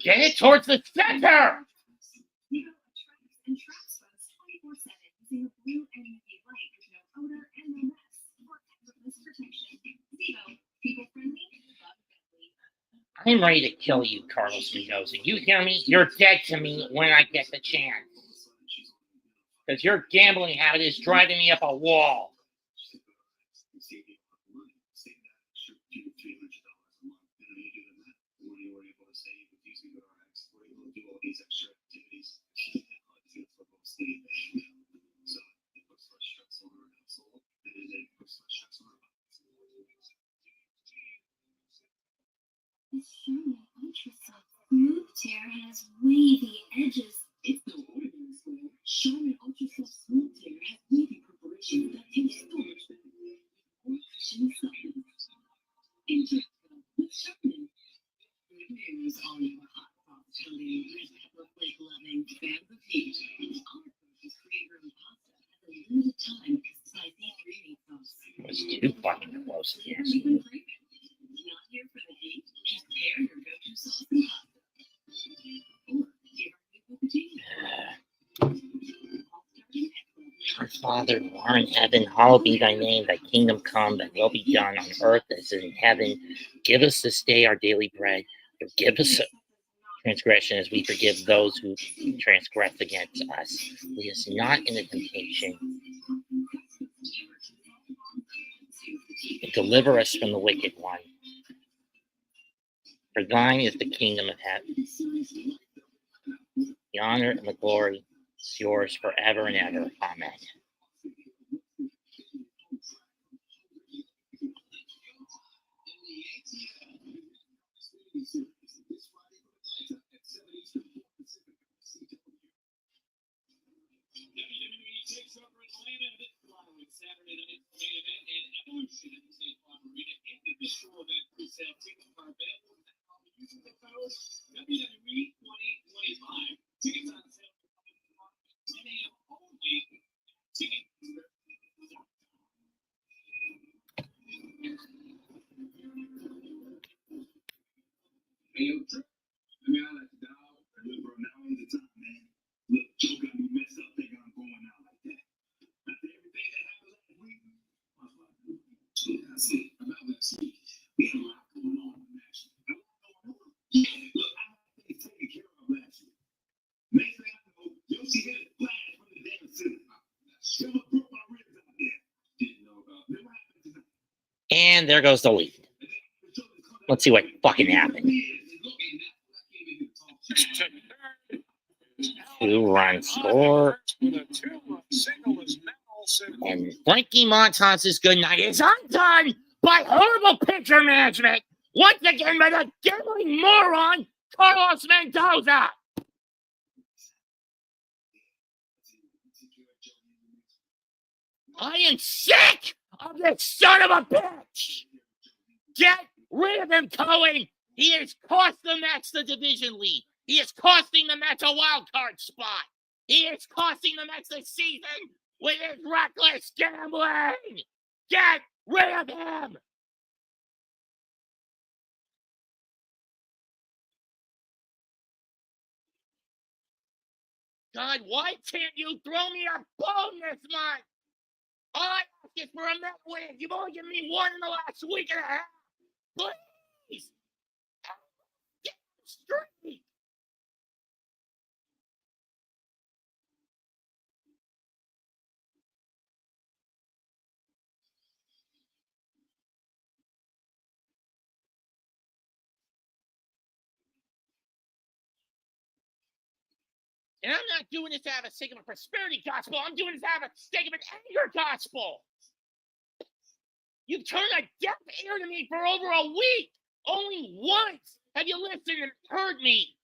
Get it towards the center. and trap sponge 24/7 using a blue and UV light. There's no odor and no mess. For effortless protection. Zivo, people friendly, love friendly. I'm ready to kill you, Carlos Mendoza. You hear me? You're dead to me when I get the chance. Because your gambling habit is driving me up a wall. This shiny ultra soft smooth tear has wavy edges. It's no ordinary square. Charmin Ultra Soft Smooth Tear has wavy preparation that tastes so much better. More shiny supplements. Injectable with Charmin. Good news, all you hot sauce telling red pepper flake loving fans of heat. Our approach create room pasta has a limited time spicy creamy sauce. It was too fucking close. Never even crave it. Not here for the heat. Just pair your go-to sauce and pasta. Or give her new Our Father, who art in heaven, hallowed be thy name. Thy kingdom come, thy will be done on earth as in heaven. Give us this day our daily bread. Forgive us transgression as we forgive those who transgress against us. Lead us not into temptation, and deliver us from the wicked one. For thine is the kingdom of heaven, the honor and the glory is yours forever and ever. Amen. WWE takes over Atlanta this following Saturday night's main event and Evolution at the State Farm Arena. Individual event pre-sale tickets are available now using the code WWE 2025. Tickets on sale for 10 a.m. only. Tickets. Hey, yo, Trip. I mean, I like the dog. Look, bro, now is the time, man. Look, Joe got me messed up thinking I'm going out like that. After everything that happened last week, I was like, yeah, that's it. About last week, we had a lot going on in the match. A lot going on. Yeah, look, I had things taken care of last week. Next thing I know, Yoshi hit a flash from the damn center. Trevor broke my ribs out there. Didn't know about it. Never happened tonight. And there goes the lead. Let's see what fucking happened. 2-run score. And Frankie Montanz's good night is undone by horrible picture management. Once again by the gambling moron, Carlos Mendoza. I am sick of this son of a bitch. Get rid of him, Cohen. He has cost the Mets the division lead. He is costing the Mets a wild card spot. He is costing the Mets the season with his reckless gambling. Get rid of him. God, why can't you throw me a bone this month? All I ask is for a Met win. You've only given me one in the last week and a half. Please. Get straight. And I'm not doing this out of the sake of a prosperity gospel. I'm doing this out of the sake of an anger gospel. You've turned a deaf ear to me for over a week. Only once have you listened and heard me.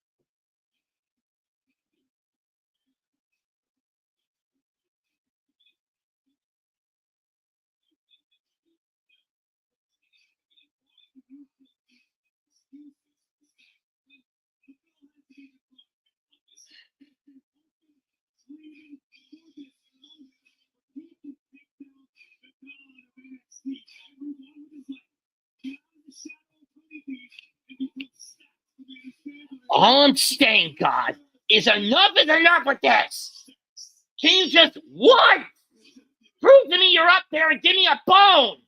All I'm saying, God, is enough with this. Can you just what? Prove to me you're up there and give me a bone.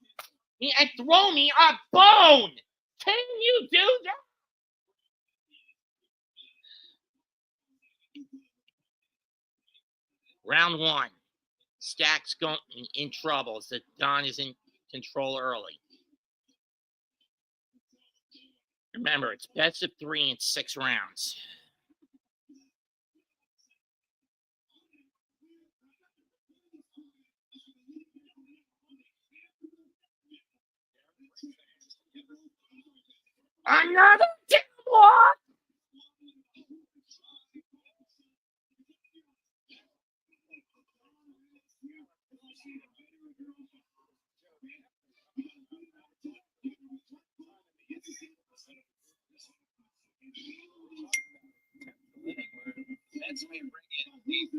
And throw me a bone. Can you do that? Round one. Stack's going in trouble. So Don is in control early. Remember, it's best of 3 in 6 rounds. Another block. That's may bring in relief to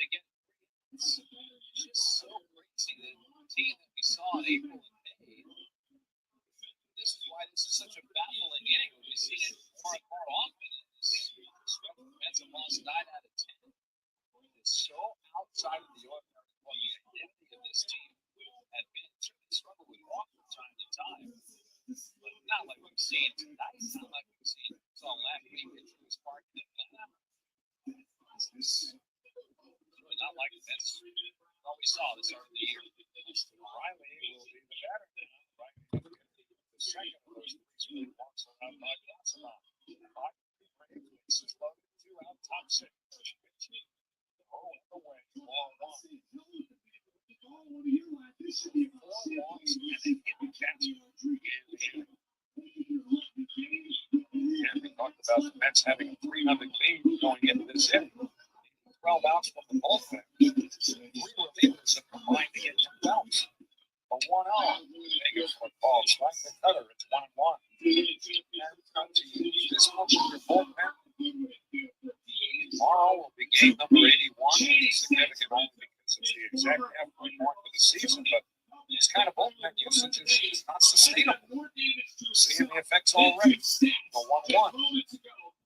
get. It's just so crazy that the team that we saw in April and May. This is why this is such a baffling inning. We've seen it more and more often. Mets have lost 9 out of 10. It's so outside of the ordinary what the identity of this team had been. Certainly struggled with walk from time to time. But not like we've seen tonight. Not like we've seen saw last week at Truist Park in Atlanta. It's really not like that's what we saw this early in the year. Riley will be the batter now. Right? The second of those 3 really walks around by Johnson. 5 bases loaded, 2 out, top 6. First pitch. Oh, away. Ball 1. 4 walks and a hit catch. And we talked about the Mets having a 3-0 lead going into this inning. 12 outs from the bullpen. 3 relievers have combined to get 2 outs. A 1-0. Vegas for ball. Strike the cutter. It's 1-1. And got to use this much of your bullpen. Tomorrow will be game number 81. It's significant only because it's the exact halfway mark of the season, but this kind of bullpen usage is not sustainable. Seeing the effects already. A 1-1.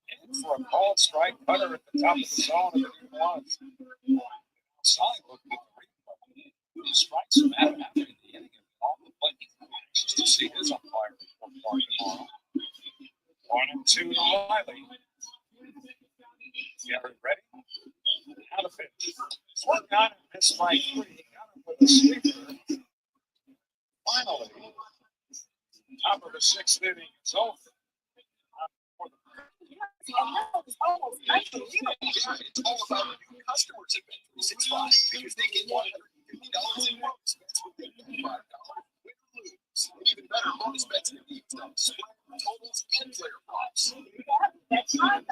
And for a called strike cutter at the top of the zone, and it was. Outside looked at the replay. These strikes are mathematically in the inning and all the plate. Just to see his umpire report tomorrow. 1-2 to Riley. Gary ready? Out of pitch. Swung on and missed by 3. Got him with a sweeper. Finally, top of the 6th inning, it's over. It's almost unbelievable. Yeah, it's all about new customers at Bet365 because they get $150 in bonus bets with $55. Win or lose. Even better, bonus bets can be used on spread, totals, and player props. Yeah, that's right.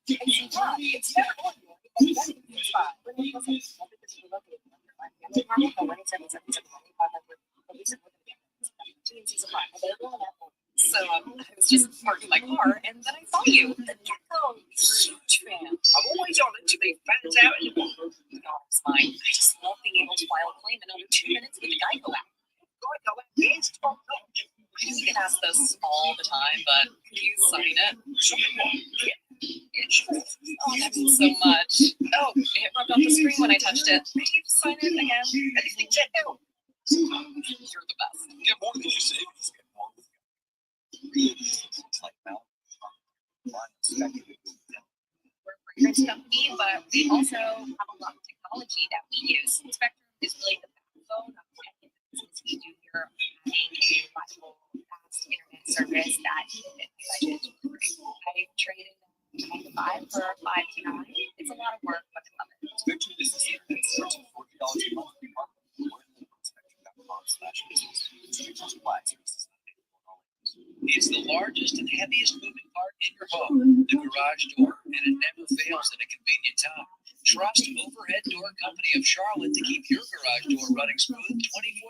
It's never going to be. So I was just parking my car, and then I saw you. The Gecko, huge fan. I'm always on it till they fans out. No, it's fine. I just love being able to file a claim in under 2 minutes with the Geico app. Geico app is I get asked this all the time, but can you sign it? Oh, that means so much. Oh, it rubbed off the screen when I touched it. Can you sign it again? I just think check out. You're the best. Get more than you say. Get more. It's like now. We're a fragrance company, but we also have a lot of technology that we use. Spectrum is really the backbone of what we do here, having a reliable, fast internet service that fits budget. I traded 9 to 5 for 5 to 9. It's a lot of work, but I love it. Spectrum is the internet starts at $40 a month. It's the largest and heaviest moving part in your home, the garage door, and it never fails at a convenient time. Trust Overhead Door Company of Charlotte to keep your garage door running smooth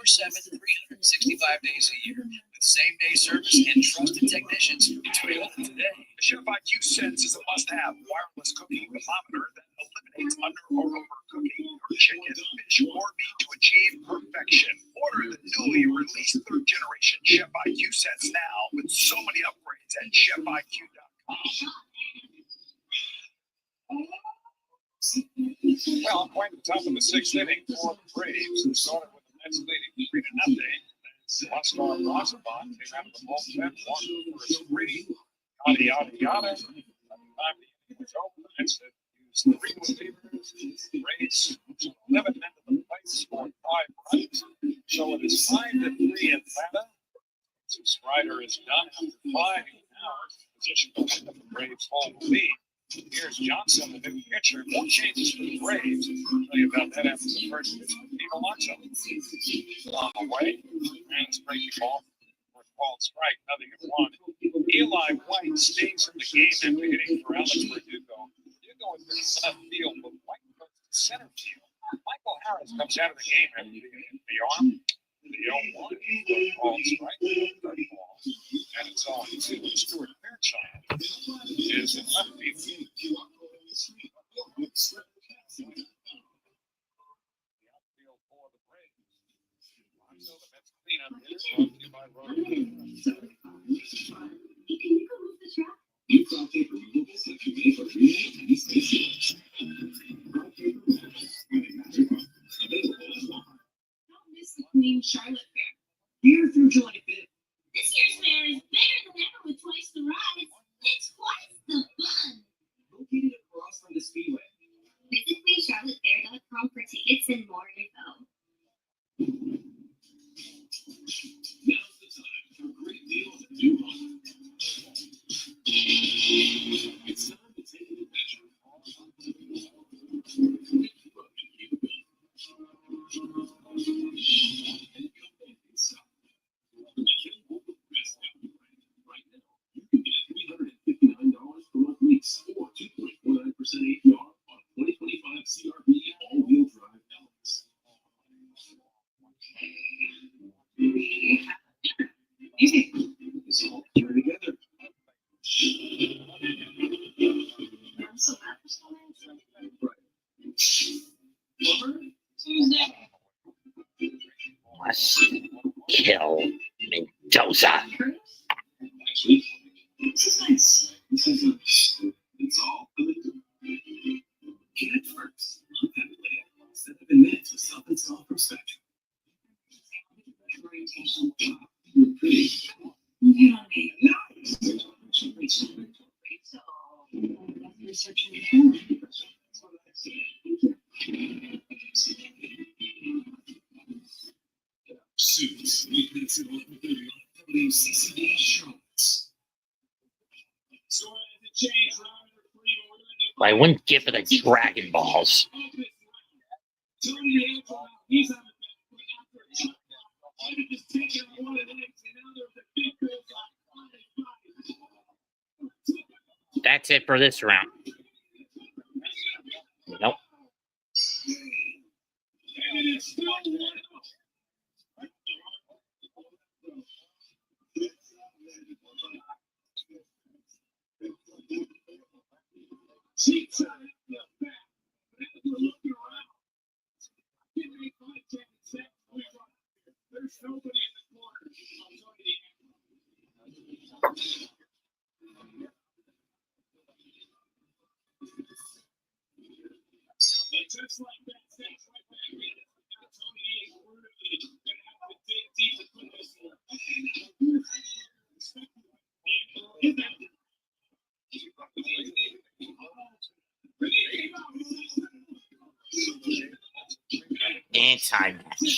24/7, 365 days a year. With same-day service and trusted technicians. Toyota today. The Chef IQ Sense is a must-have wireless cooking thermometer that eliminates under or overcooking your chicken, fish, or meat to achieve perfection. Order the newly released 3rd generation Chef IQ Sense now with so many upgrades at chefiq.com. Well, quite the top of the sixth inning for the Braves. It started with the Mets leading 3-0. Oscar Rosenbach came out of the bullpen, won the first three. Yada, yada, yada. By the time the inning was over, the Mets had used 3 relievers. The Braves, 11 men to the plate, scored 5 runs. So it is 5-3 Atlanta. So Strider is done after 5 hours. Position to win the Braves home lead. Here's Johnson, the new pitcher. No changes for the Braves. I'll tell you about that after the first pitch from Pete Alonso. On the way, and breaking ball for a called strike, 0-1. Eli White stays in the game after hitting for Alex Verdugo. Verdugo is in the left field, but White goes to center field. Michael Harris comes out of the game after the arm. The 0-1, called strike, third ball, and it's 0-2. Stuart Fairchild is in left field. The outfield for the Braves. So the Mets cleanup hitter brought to you by Roto. You thought they were removals that you made for free and these days. Don't miss the Queen Charlotte Fair. Here through July 5th. This year's fair is bigger than ever with twice the rides. It's twice the fun. Located across from the Speedway. Visit QueenCharlotteFair.com for tickets and more info. Now's the time for great deals at New Holland. It's time to take an adventure. $359 per month lease or 2.49% APR on 2025 CRV all-wheel drive elements. Easy. It's all here together. I'm so glad for so Right. Tuesday. Must kill Mendoza. Actually, this is nice. This is it's all good. Get first. On that layout. 7 minutes with self-install from Spectrum. Orientation. You're pretty. You hit on me. Nice. So, researching the phone. Suits. Weeknights at 11:30 on WCCD Charlotte. I wouldn't give it the Dragon Balls. That's it for this round. Nope. There's nobody in the corner. Just like that, that's right back in. Now Tony is word of it. Gonna have to dig deep to put this one. Anti-match.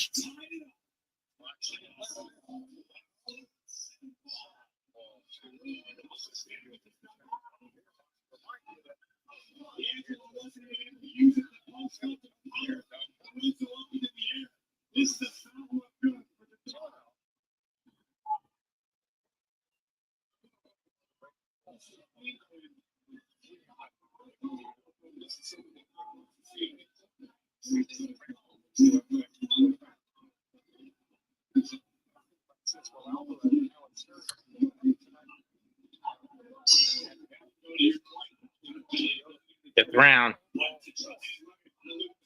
Fifth round.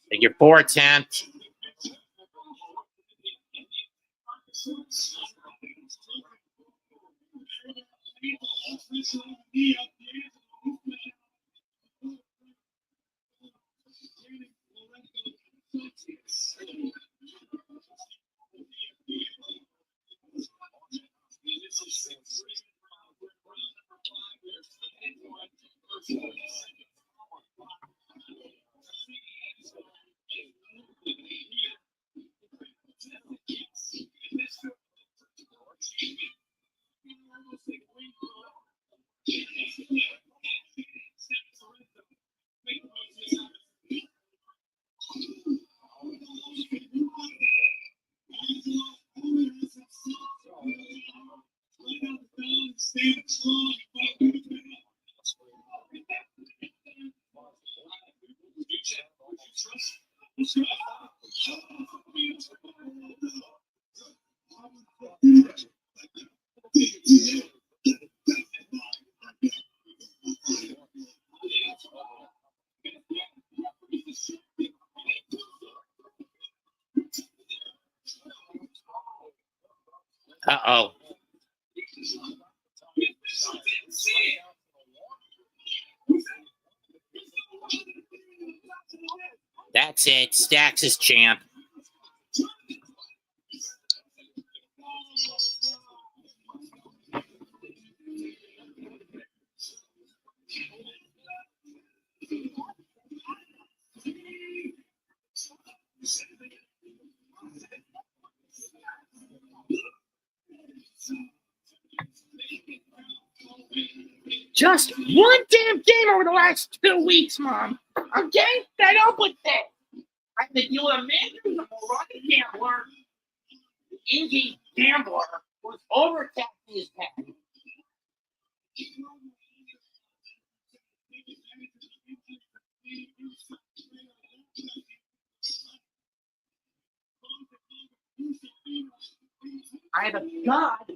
Take your 4 attempt. Uh-oh. That's it. Stax is champ. Just one damn game over the last 2 weeks, Mom. I'm getting fed up with it. I have to deal with a man who's a moronic gambler. The in-game gambler was overtaxing his pet. I have a god who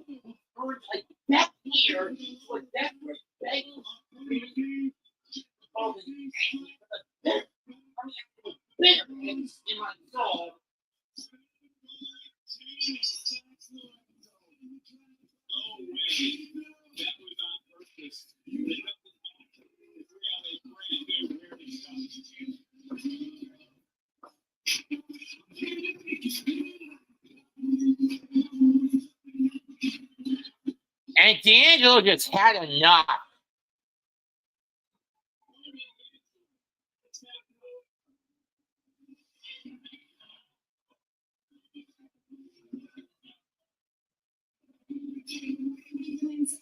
turns a bet here to a desperate begging for the bitterness in my soul. And D'Angelo just had enough.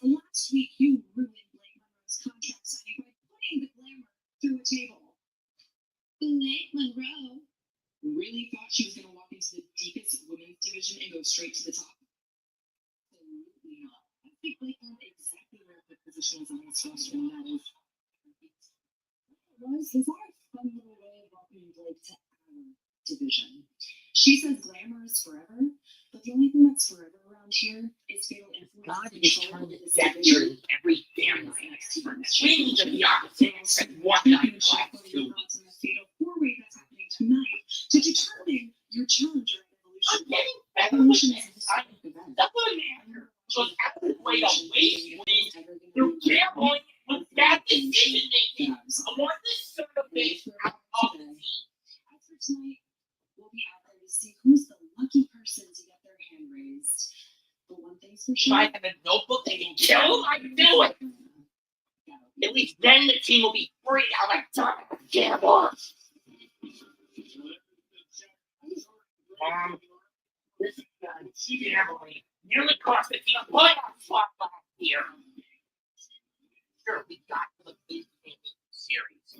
Last week, you ruined Blake Monroe's contract signing by putting the glamour through a table. Blake Monroe really thought she was going to walk into the deepest women's division and go straight to the top. Absolutely not. I think Blake knew exactly where the position was on this roster, and that is. Is that a fun little way of welcoming Blake to our division? She says glamour is forever, but the only thing that's forever around here is fatal influence. God is trying to get here in every damn night. We need to be opposites and one night left too. Fatal four-way that's happening tonight to determine your challenger I'm evolution. getting better with this. The good man was out of the way to waste wins through gambling with bad decision making. I want this sort of bitch out of the team. After tonight, we'll be out there to see who's the lucky person to get their hand raised. But one thing's for If sure. I have a notebook they can kill him, I can do it. At least then the team will be free of a ton of gamblers. Mom, this is gambling nearly cost the team a playoff spot last year. Sure, we got to the big series.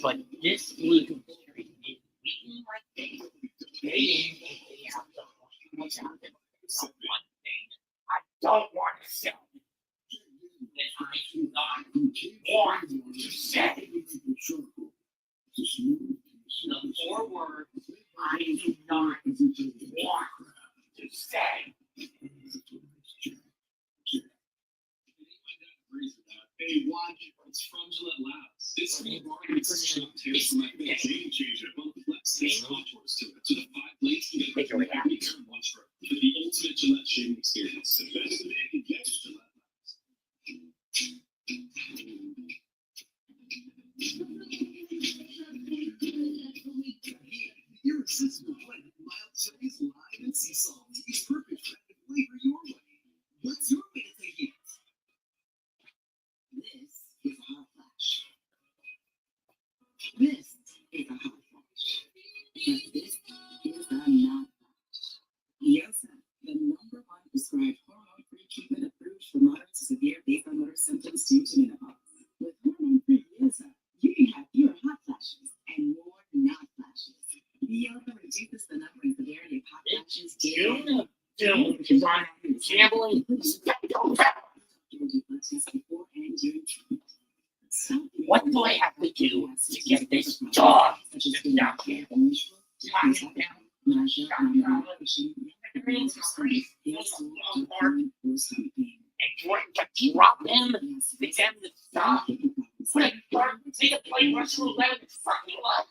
But this losing streak is weakening my faith. Day in and day out, the one thing I don't want to sell. That I do not want to say. The 4 words I do not want to say. Hey, watch, it's from Gillette Labs. This new marketing system takes my game changer. Both flex and contours to it. So the 5 blades can get every hair in one stroke. For the ultimate Gillette shaving experience. Invest today and get Gillette Labs. Irresistible blend of mild cherries, lime, and sea salt. It's perfect for any flavor your way. What's your way to take it? This is a hot flash. This is a hot flash. reduces the number and severity of hot flashes daily. June is on gambling. What do I have to do to get this dog to stop here? Drop him to get him to stop. Quick, take a play Russian roulette with fucking love.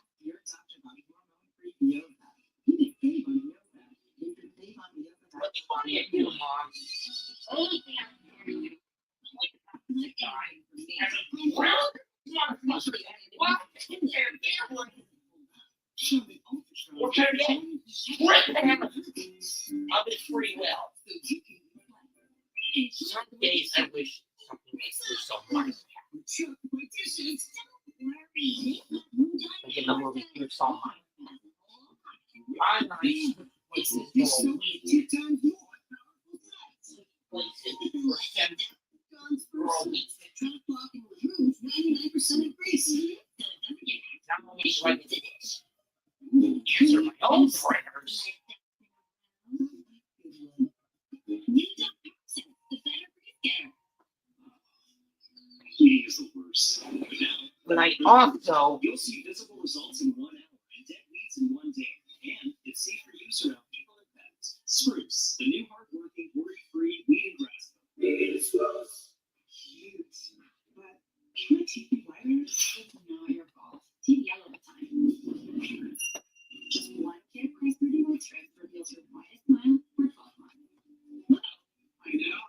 What do you want me to do, Mom? Only thing I can do is the guy as a brown motherfucker. What? They're gambling. We're trying to get strip him of his free will. Some days I wish something makes me so much happy. Like in the movie You Saw Mine. I'm nice places go away. Places for 7 for a week. Not only do I get to answer my own prayers, Cheating is the worst. but I also You'll see visible results in 1 hour and dead weeds in 1 day. And it's safe for use around people and pets. Spruce, the new hardworking, worry-free weed and grass. It's cute. But can I take you wider? It's not your fault. TV all the time. Just one kid plays 30 minutes straight reveals your quiet smile for 12 months. I know.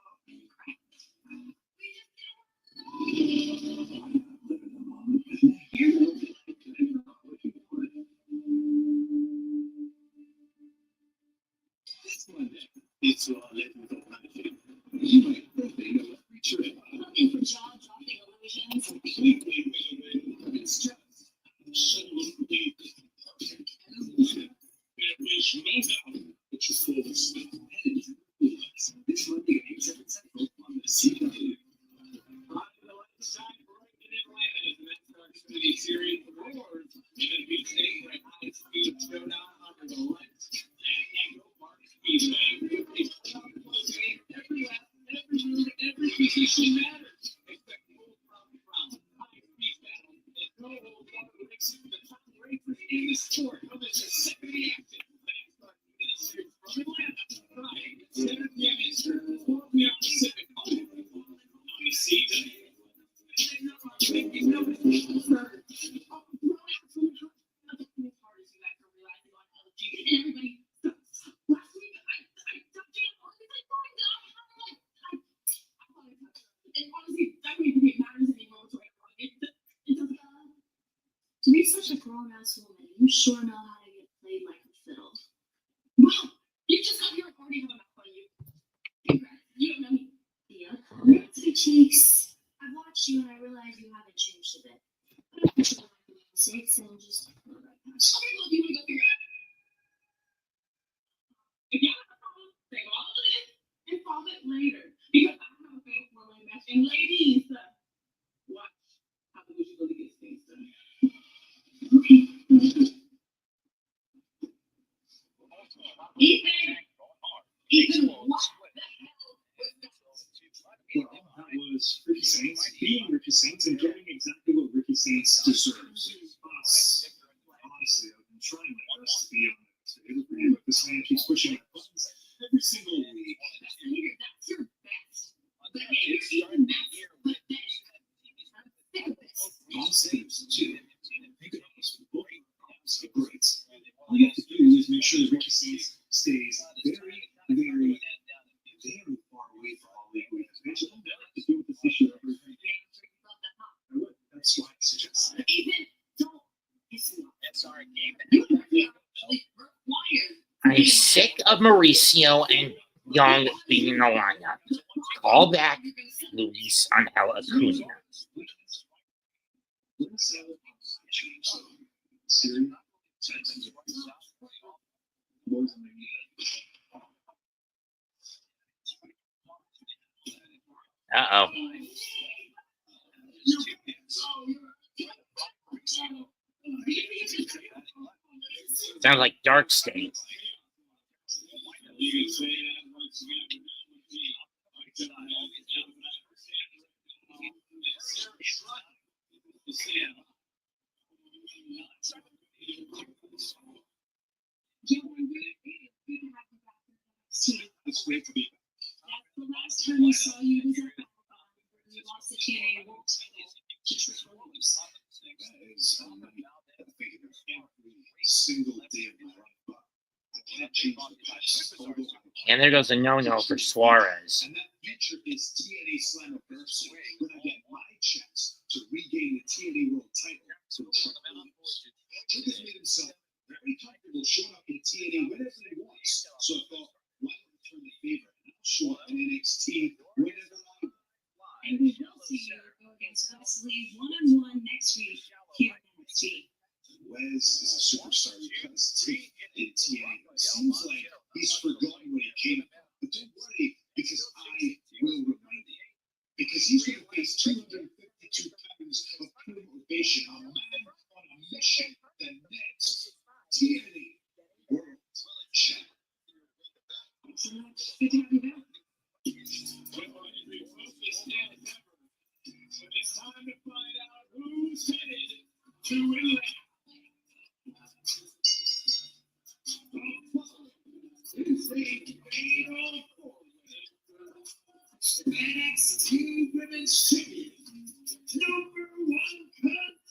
This Monday, it's all let me go. You might think they know a free trip. Looking for jaw-dropping illusions. It's just absolutely perfect illusion. There is no doubt that you're full of stuff. This Monday at 8/7 Central on the CW. Series awards and be safe for a high-speed showdown under the lights. And go Park Speedway. It's every lap, every move, every position matters. Expect full from high-speed battle and no holds barred races. The top racers in the sport. Others are set to the action. Fans start to the series from Atlanta, Friday, 7 p.m. Eastern, 4 p.m. Pacific. On the CW. To be such a grown-ass woman, you sure know how to get played like a fiddle. Wow, you just got here recording about my fun you. Congrats, you don't know me. Yeah, sweet cheeks. I've watched you and I realize you haven't changed a bit. But I'm sure I'll make mistakes and just go right past. Okay, well, you want to go figure it out? If you have a problem, save all of this and solve it later. Because I have a face for my matching ladies. Watch how the Gucci really gets things done. Okay. Ethan, what the hell? Well, that was Ricky Saints being Ricky Saints and getting exactly what Ricky Saints deserves. Us. Honestly, I've been trying my best to be on it today, but this man keeps pushing my buttons every single week. That's your best. But here's even best, but better. Think of this. Honestly, there's two. You could almost be both so great. All you have to do is make sure that Ricky Saints stays very, very, very far away from all legal intervention. Don't have to deal with this issue ever again. I would. That's why I suggest that. Even don't piss me off. That's our game. You actually required. I'm sick of Mauricio and Young being in the lineup. Call back Luis Angel Acuna. Siri, Uh-oh. Sounds like Dark State. You can say that once again. Yeah, we're really good to have you back in NXT. It's great to be back. The last time we saw you was at Marathon, where you lost the TNA World title to Trish Williams. That is a night that I think of every single day of my life. But I can't change the past. And there goes a no-no for Suarez. And that future is TNA Slammiversary, when I get my chance to regain the TNA World title from Trish Williams. Trish has made himself very comfortable showing up in TNA whenever he wants. So I thought, why not return the favor and show up in NXT whenever I want? And we will see you go against Wesley one-on-one next week here at NXT. Wes is a superstar because in TNA. It seems like he's forgotten where he came from. But don't worry, because I will remind him. Because he's going to face 252 pounds of pure motivation, a man on a mission, the next TNA World Champion. Thanks so much. Good to have you back. It's time to find out who's headed to Atlanta. NXT Women's Champion, #1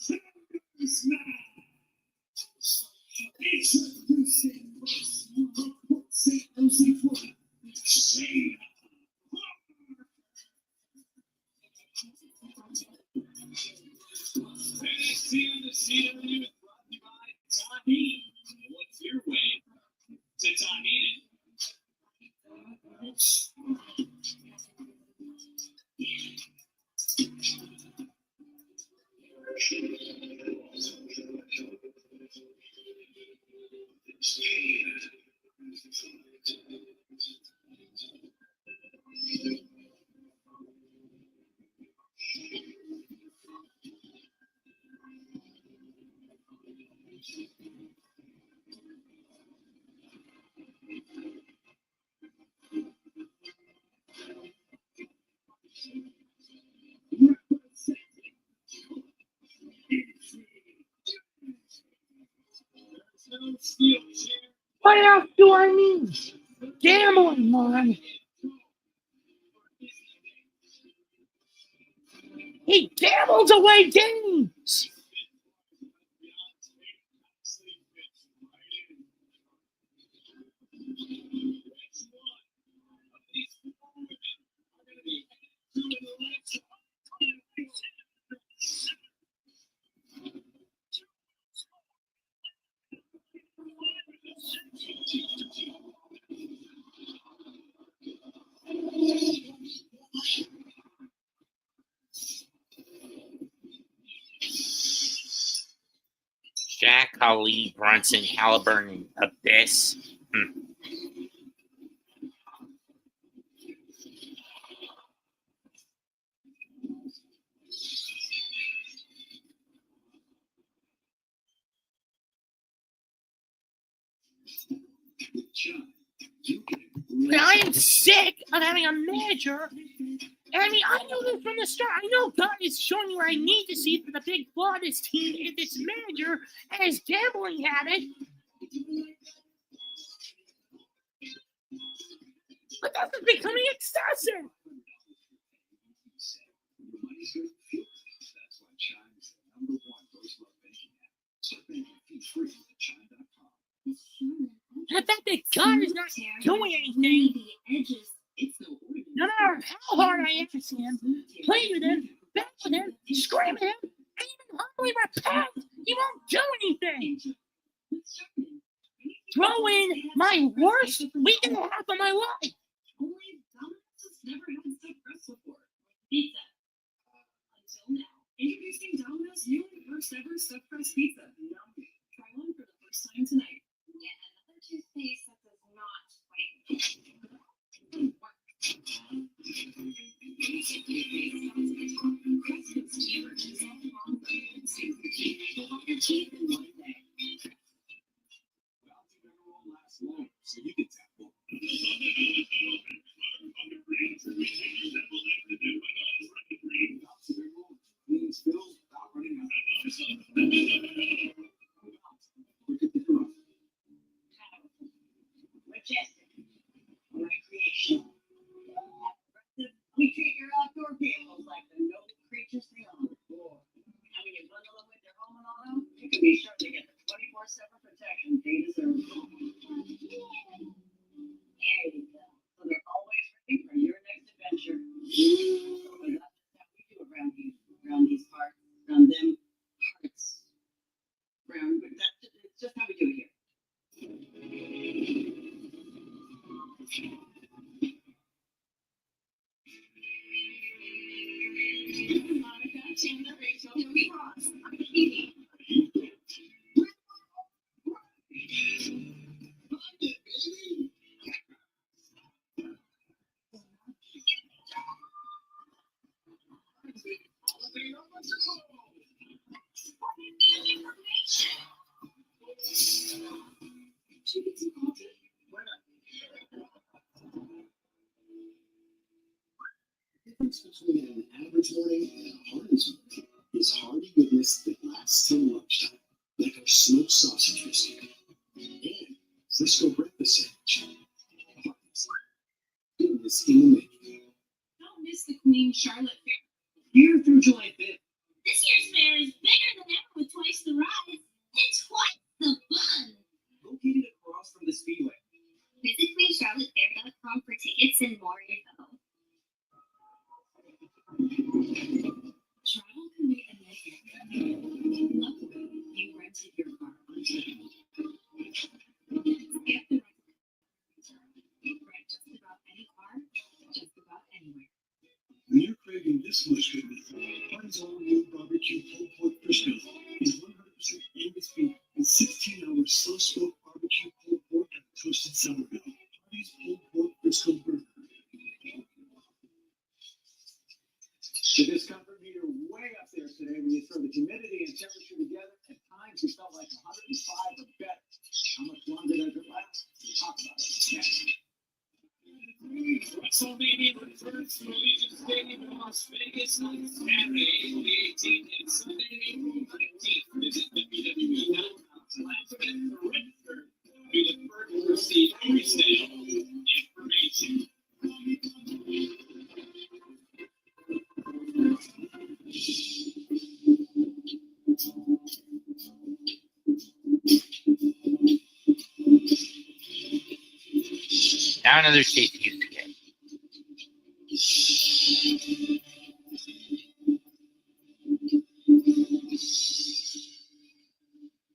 contenders match. Introducing first, St. Lucie Florida, Shayna. NXT Undisputed is brought to you by Tavion. What's your way to Tavion? What else do I need? Gambling, man. He gambles away games. Jack, Ali, Brunson, Halliburton, Abyss. But I am sick of having a manager. And I mean, I knew this from the start. I know God is showing me where I need to see for the big flaw of this team is this manager and his gambling habit. But that's becoming excessive. That's why Chime is the #1 gross love banking app. Start banking fee-free at Chime.com. And the fact that God is not doing anything, no matter how hard I ask him, play with him, bet with him, scream at him, and even humbly repent, he won't do anything. Throw in my worst week and a half of my life. Only Domino's never had stuffed crust before. Pizza. Until now. Introducing Domino's new and first ever stuffed crust pizza. Try one for the first time tonight. Yet another toothpaste that does not whiten. long, so you can tackle. Majestic, recreational. We treat your outdoor vehicles like the noble creatures they are. And when you bundle them with your home and auto, you can be sure to get the 24/7 protection they deserve. There you go. So they're always ready for your next adventure. But that's just how we do around here, around these parts, around them parts. It's just how we do it here. Monica, Chandler, Rachel, Toby Ross. I'm Katie. The difference between an average morning and a Hardee's morning is hearty goodness that lasts till lunchtime, like our smoked sausage biscuit and Frisco breakfast sandwich. Hardee's, goodness in the making. Don't miss the Queen Charlotte Fair. Here through July 5th. This year's fair is bigger than ever with twice the rides and twice the fun. Located across from the Speedway. Visit QueenCharlotteFair.com for tickets and more info. Travel can be a nightmare. Luckily, you rented your car on time. Get the rent just about any car, just about anywhere. When you're craving this much goodness, Hardee's all-new barbecue pulled pork fish meal is 100% Angus beef and 16-hour slow-smoked barbecue pulled pork and toasted sourdough. Hardee's pulled pork Frisco burger. The discomfort meter way upstairs today when you throw the humidity and temperature together. At times it felt like 105 or better. How much longer does it last? We'll talk about it next. WrestleMania returns to Allegiant Stadium in Las Vegas on Saturday, April 18th and Sunday, April 19th. Visit WWE.com/events to register. Be the first to receive pre-sale information. Now another safety use again.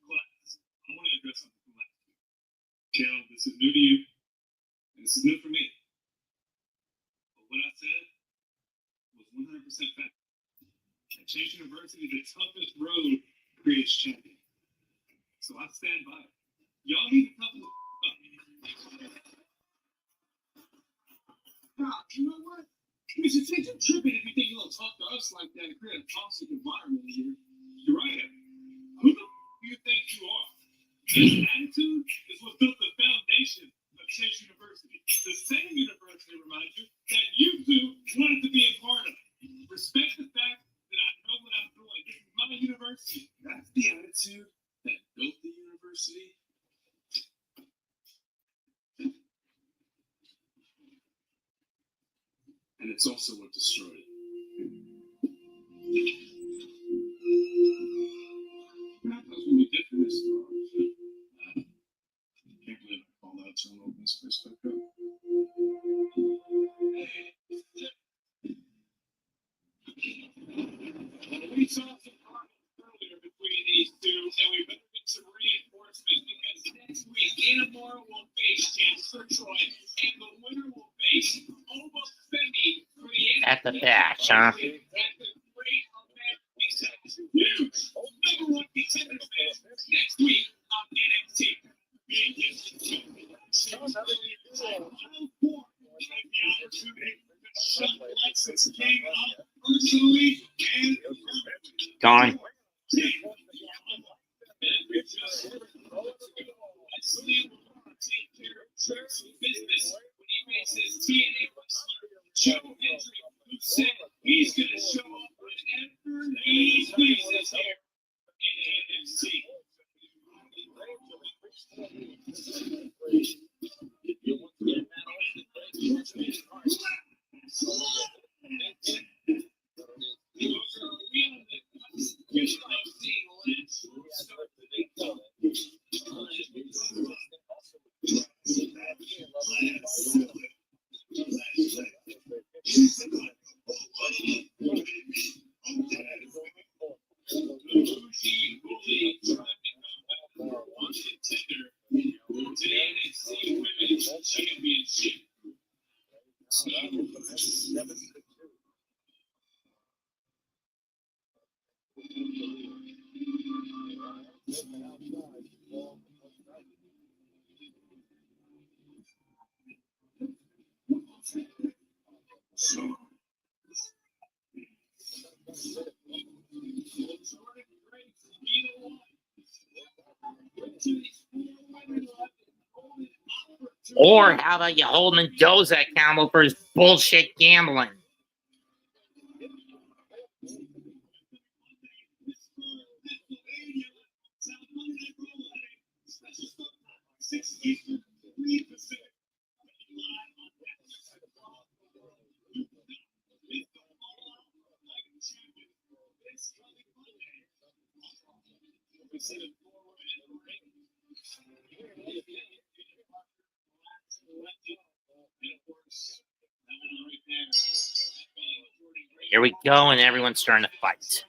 Class, I want to address something from last week. Cal, this is new to you, and this is new for me. But what I said was 100% fact. At Chase University, the toughest road creates champions. So I stand by it. Y'all need to toughen the up. Bro, you know what? Mr. Tate, you're tripping if you think you're going to talk to us like that and create a toxic environment here. You're right. Who the do you think you are? This attitude is what built the foundation of Chase University. The same university, remind you, that you two wanted to be a part of. Respect the fact that I know what I'm doing. This is my university. That's the attitude that built the university. And it's also what destroyed it. That's what we did for this star. Can't believe I called out some of this perspective. We saw some problems earlier between these two, and we better get some reinforcement because next week, Inamura will face Chancellor Troy, and the winner will face Oba Femi for the At the bash, huh? That's a great American huge number one contender match next week on NXT. Gone. business when he faces TNA wrestler Joe Hendry, who said he's going to show up whenever he pleases here in NXT. Or how about you hold Mendoza accountable for his bullshit gambling? Here we go, and everyone's starting to fight.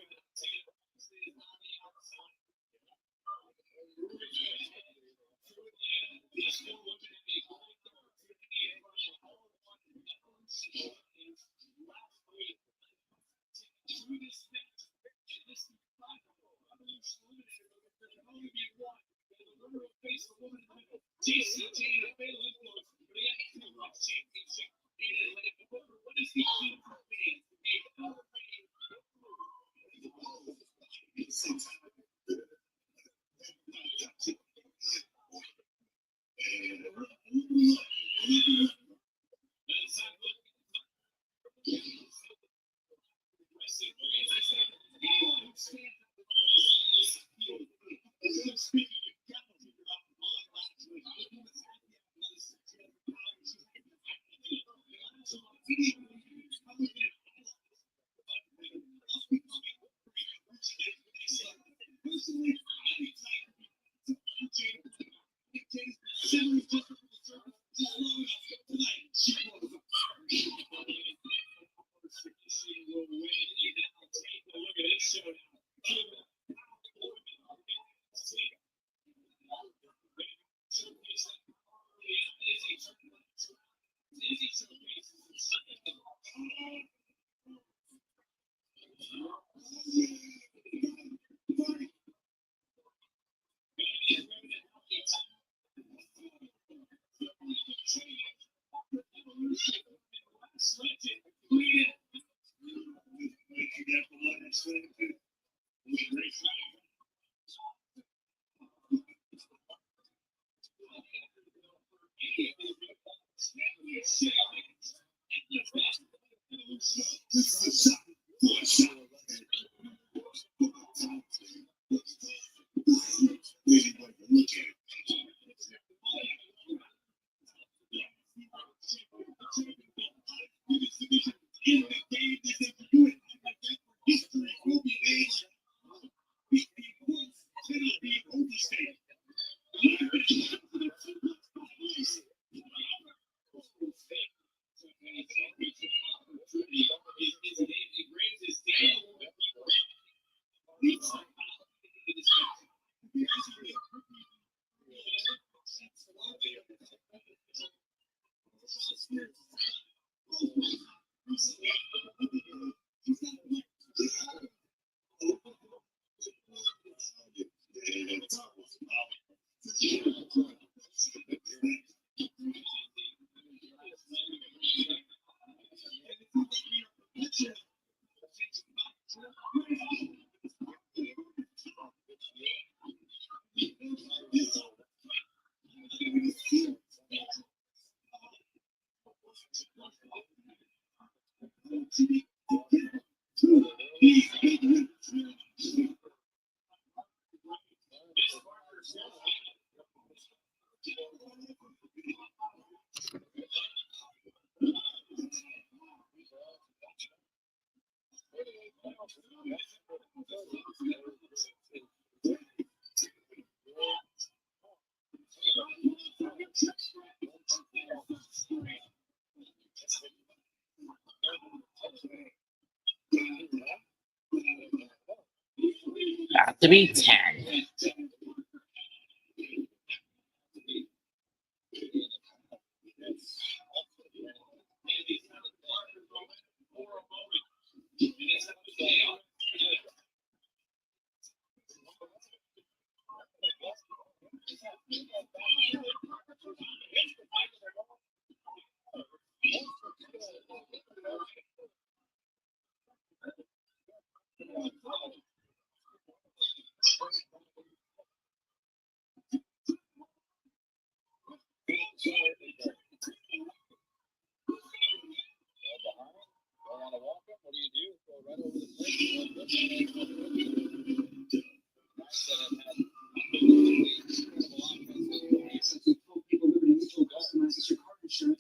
to be 10.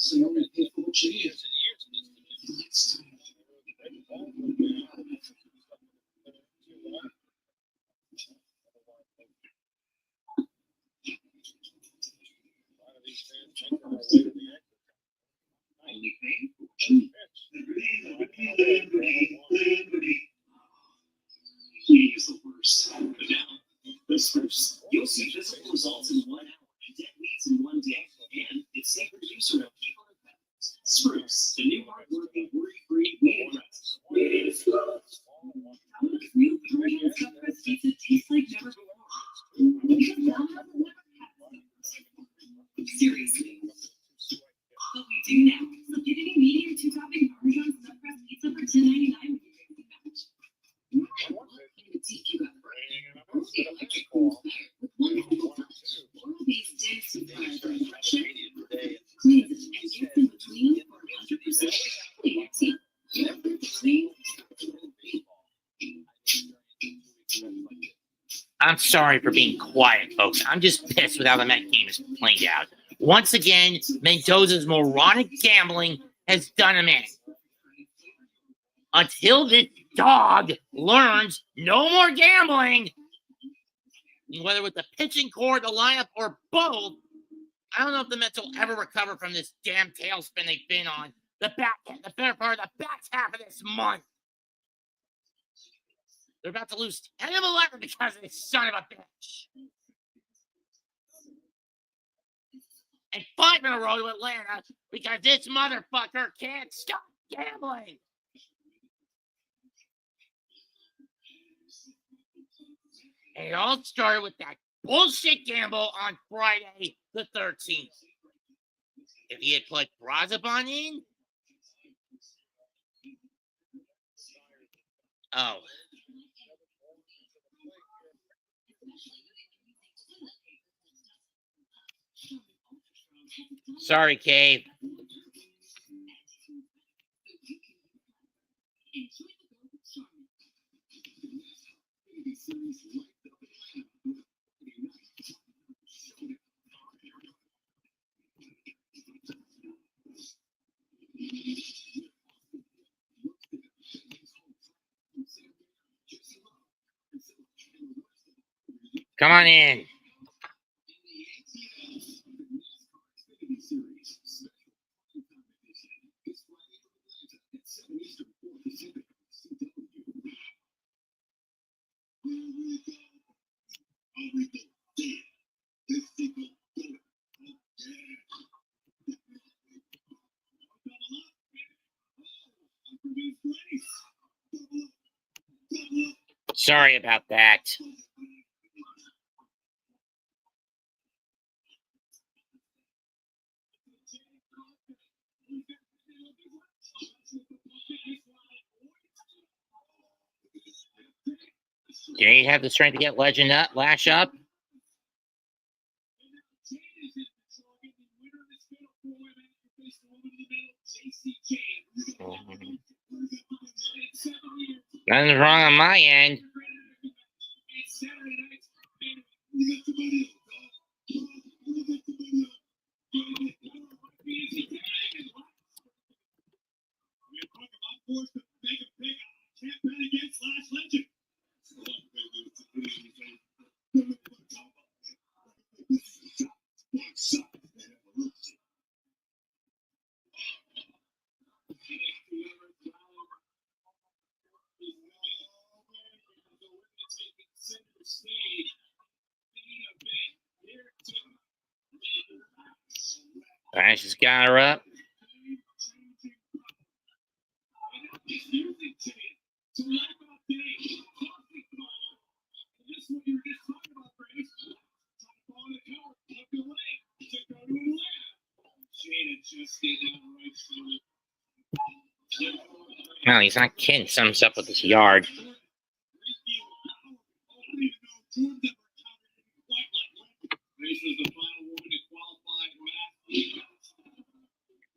So you only pay for what you need. Bleeding is the worst. But now, with Spruce, you'll see visible results in 1 hour and dead weeds in 1 day. And it's safe for use around people and pets. Spruce, the new hard-working, worry-free weed rest. How much real Tavion stuffed crust pizza tastes like never before? Because Mom has never had it. Seriously. But we do now. So get any medium 2-topping Parmesan stuffed crust pizza for $10.99 when you make the match. You got with one single touch. All of these dense fiber friction cleans it and gets in between them for 100% clean. I'm sorry for being quiet, folks. I'm just pissed with how the Met game is played out. Once again, Mendoza's moronic gambling has done him in. Until this dog learns no more gambling, whether with the pitching core, the lineup, or both, I don't know if the Mets will ever recover from this damn tailspin they've been on. The better part of the back half of this month. They're about to lose 10 of 11 because of this son of a bitch. And 5 in a row to Atlanta because this motherfucker can't stop gambling. And it all started with that bullshit gamble on Friday the 13th. If he had put Brazaban in, oh. Sorry, Cave. Come on in. Sorry about that. Do you have the strength to get Legend up, Lash up? Nothing's wrong on my end. Bash has got her up. No, he's not kidding. Something's up with this yard.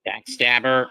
Backstabber.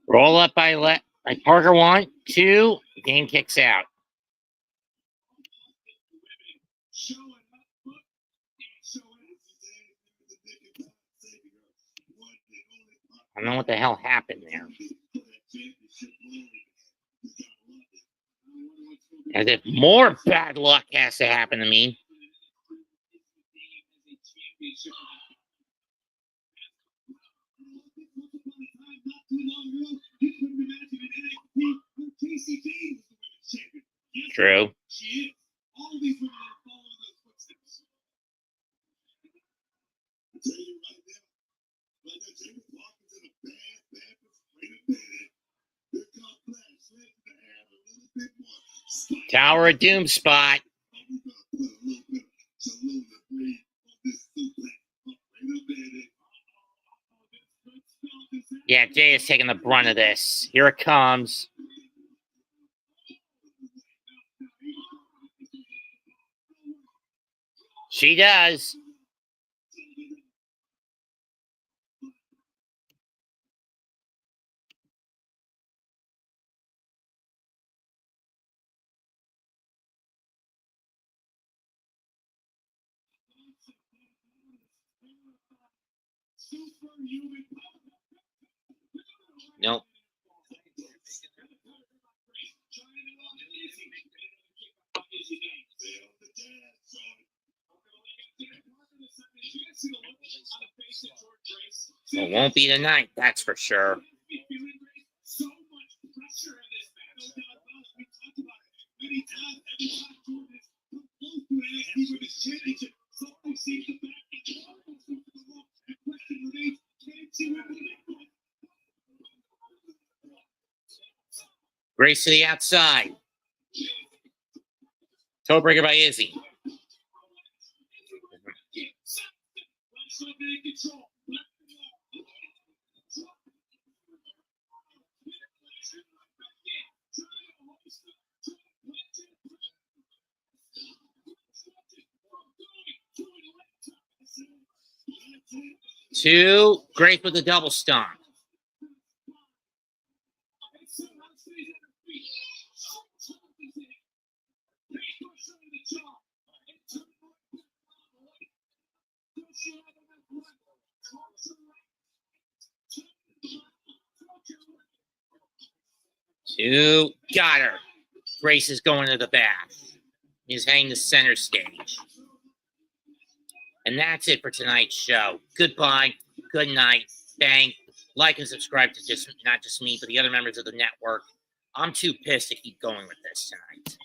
Roll up by Parker. 1, 2. Game kicks out. I don't know what the hell happened there. As if more bad luck has to happen to me. True. Tower of Doom spot. Yeah, Jay is taking the brunt of this. Here it comes. She does. Nope. It won't be tonight, that's for sure. Grace to the outside. Toe breaker by Izzy. Two. Grace with the double stomp. Two. Got her. Grace is going to the bath. He's heading to center stage. And that's it for tonight's show. Goodbye. Good night. Bang. Like and subscribe to not just me, but the other members of the network. I'm too pissed to keep going with this tonight.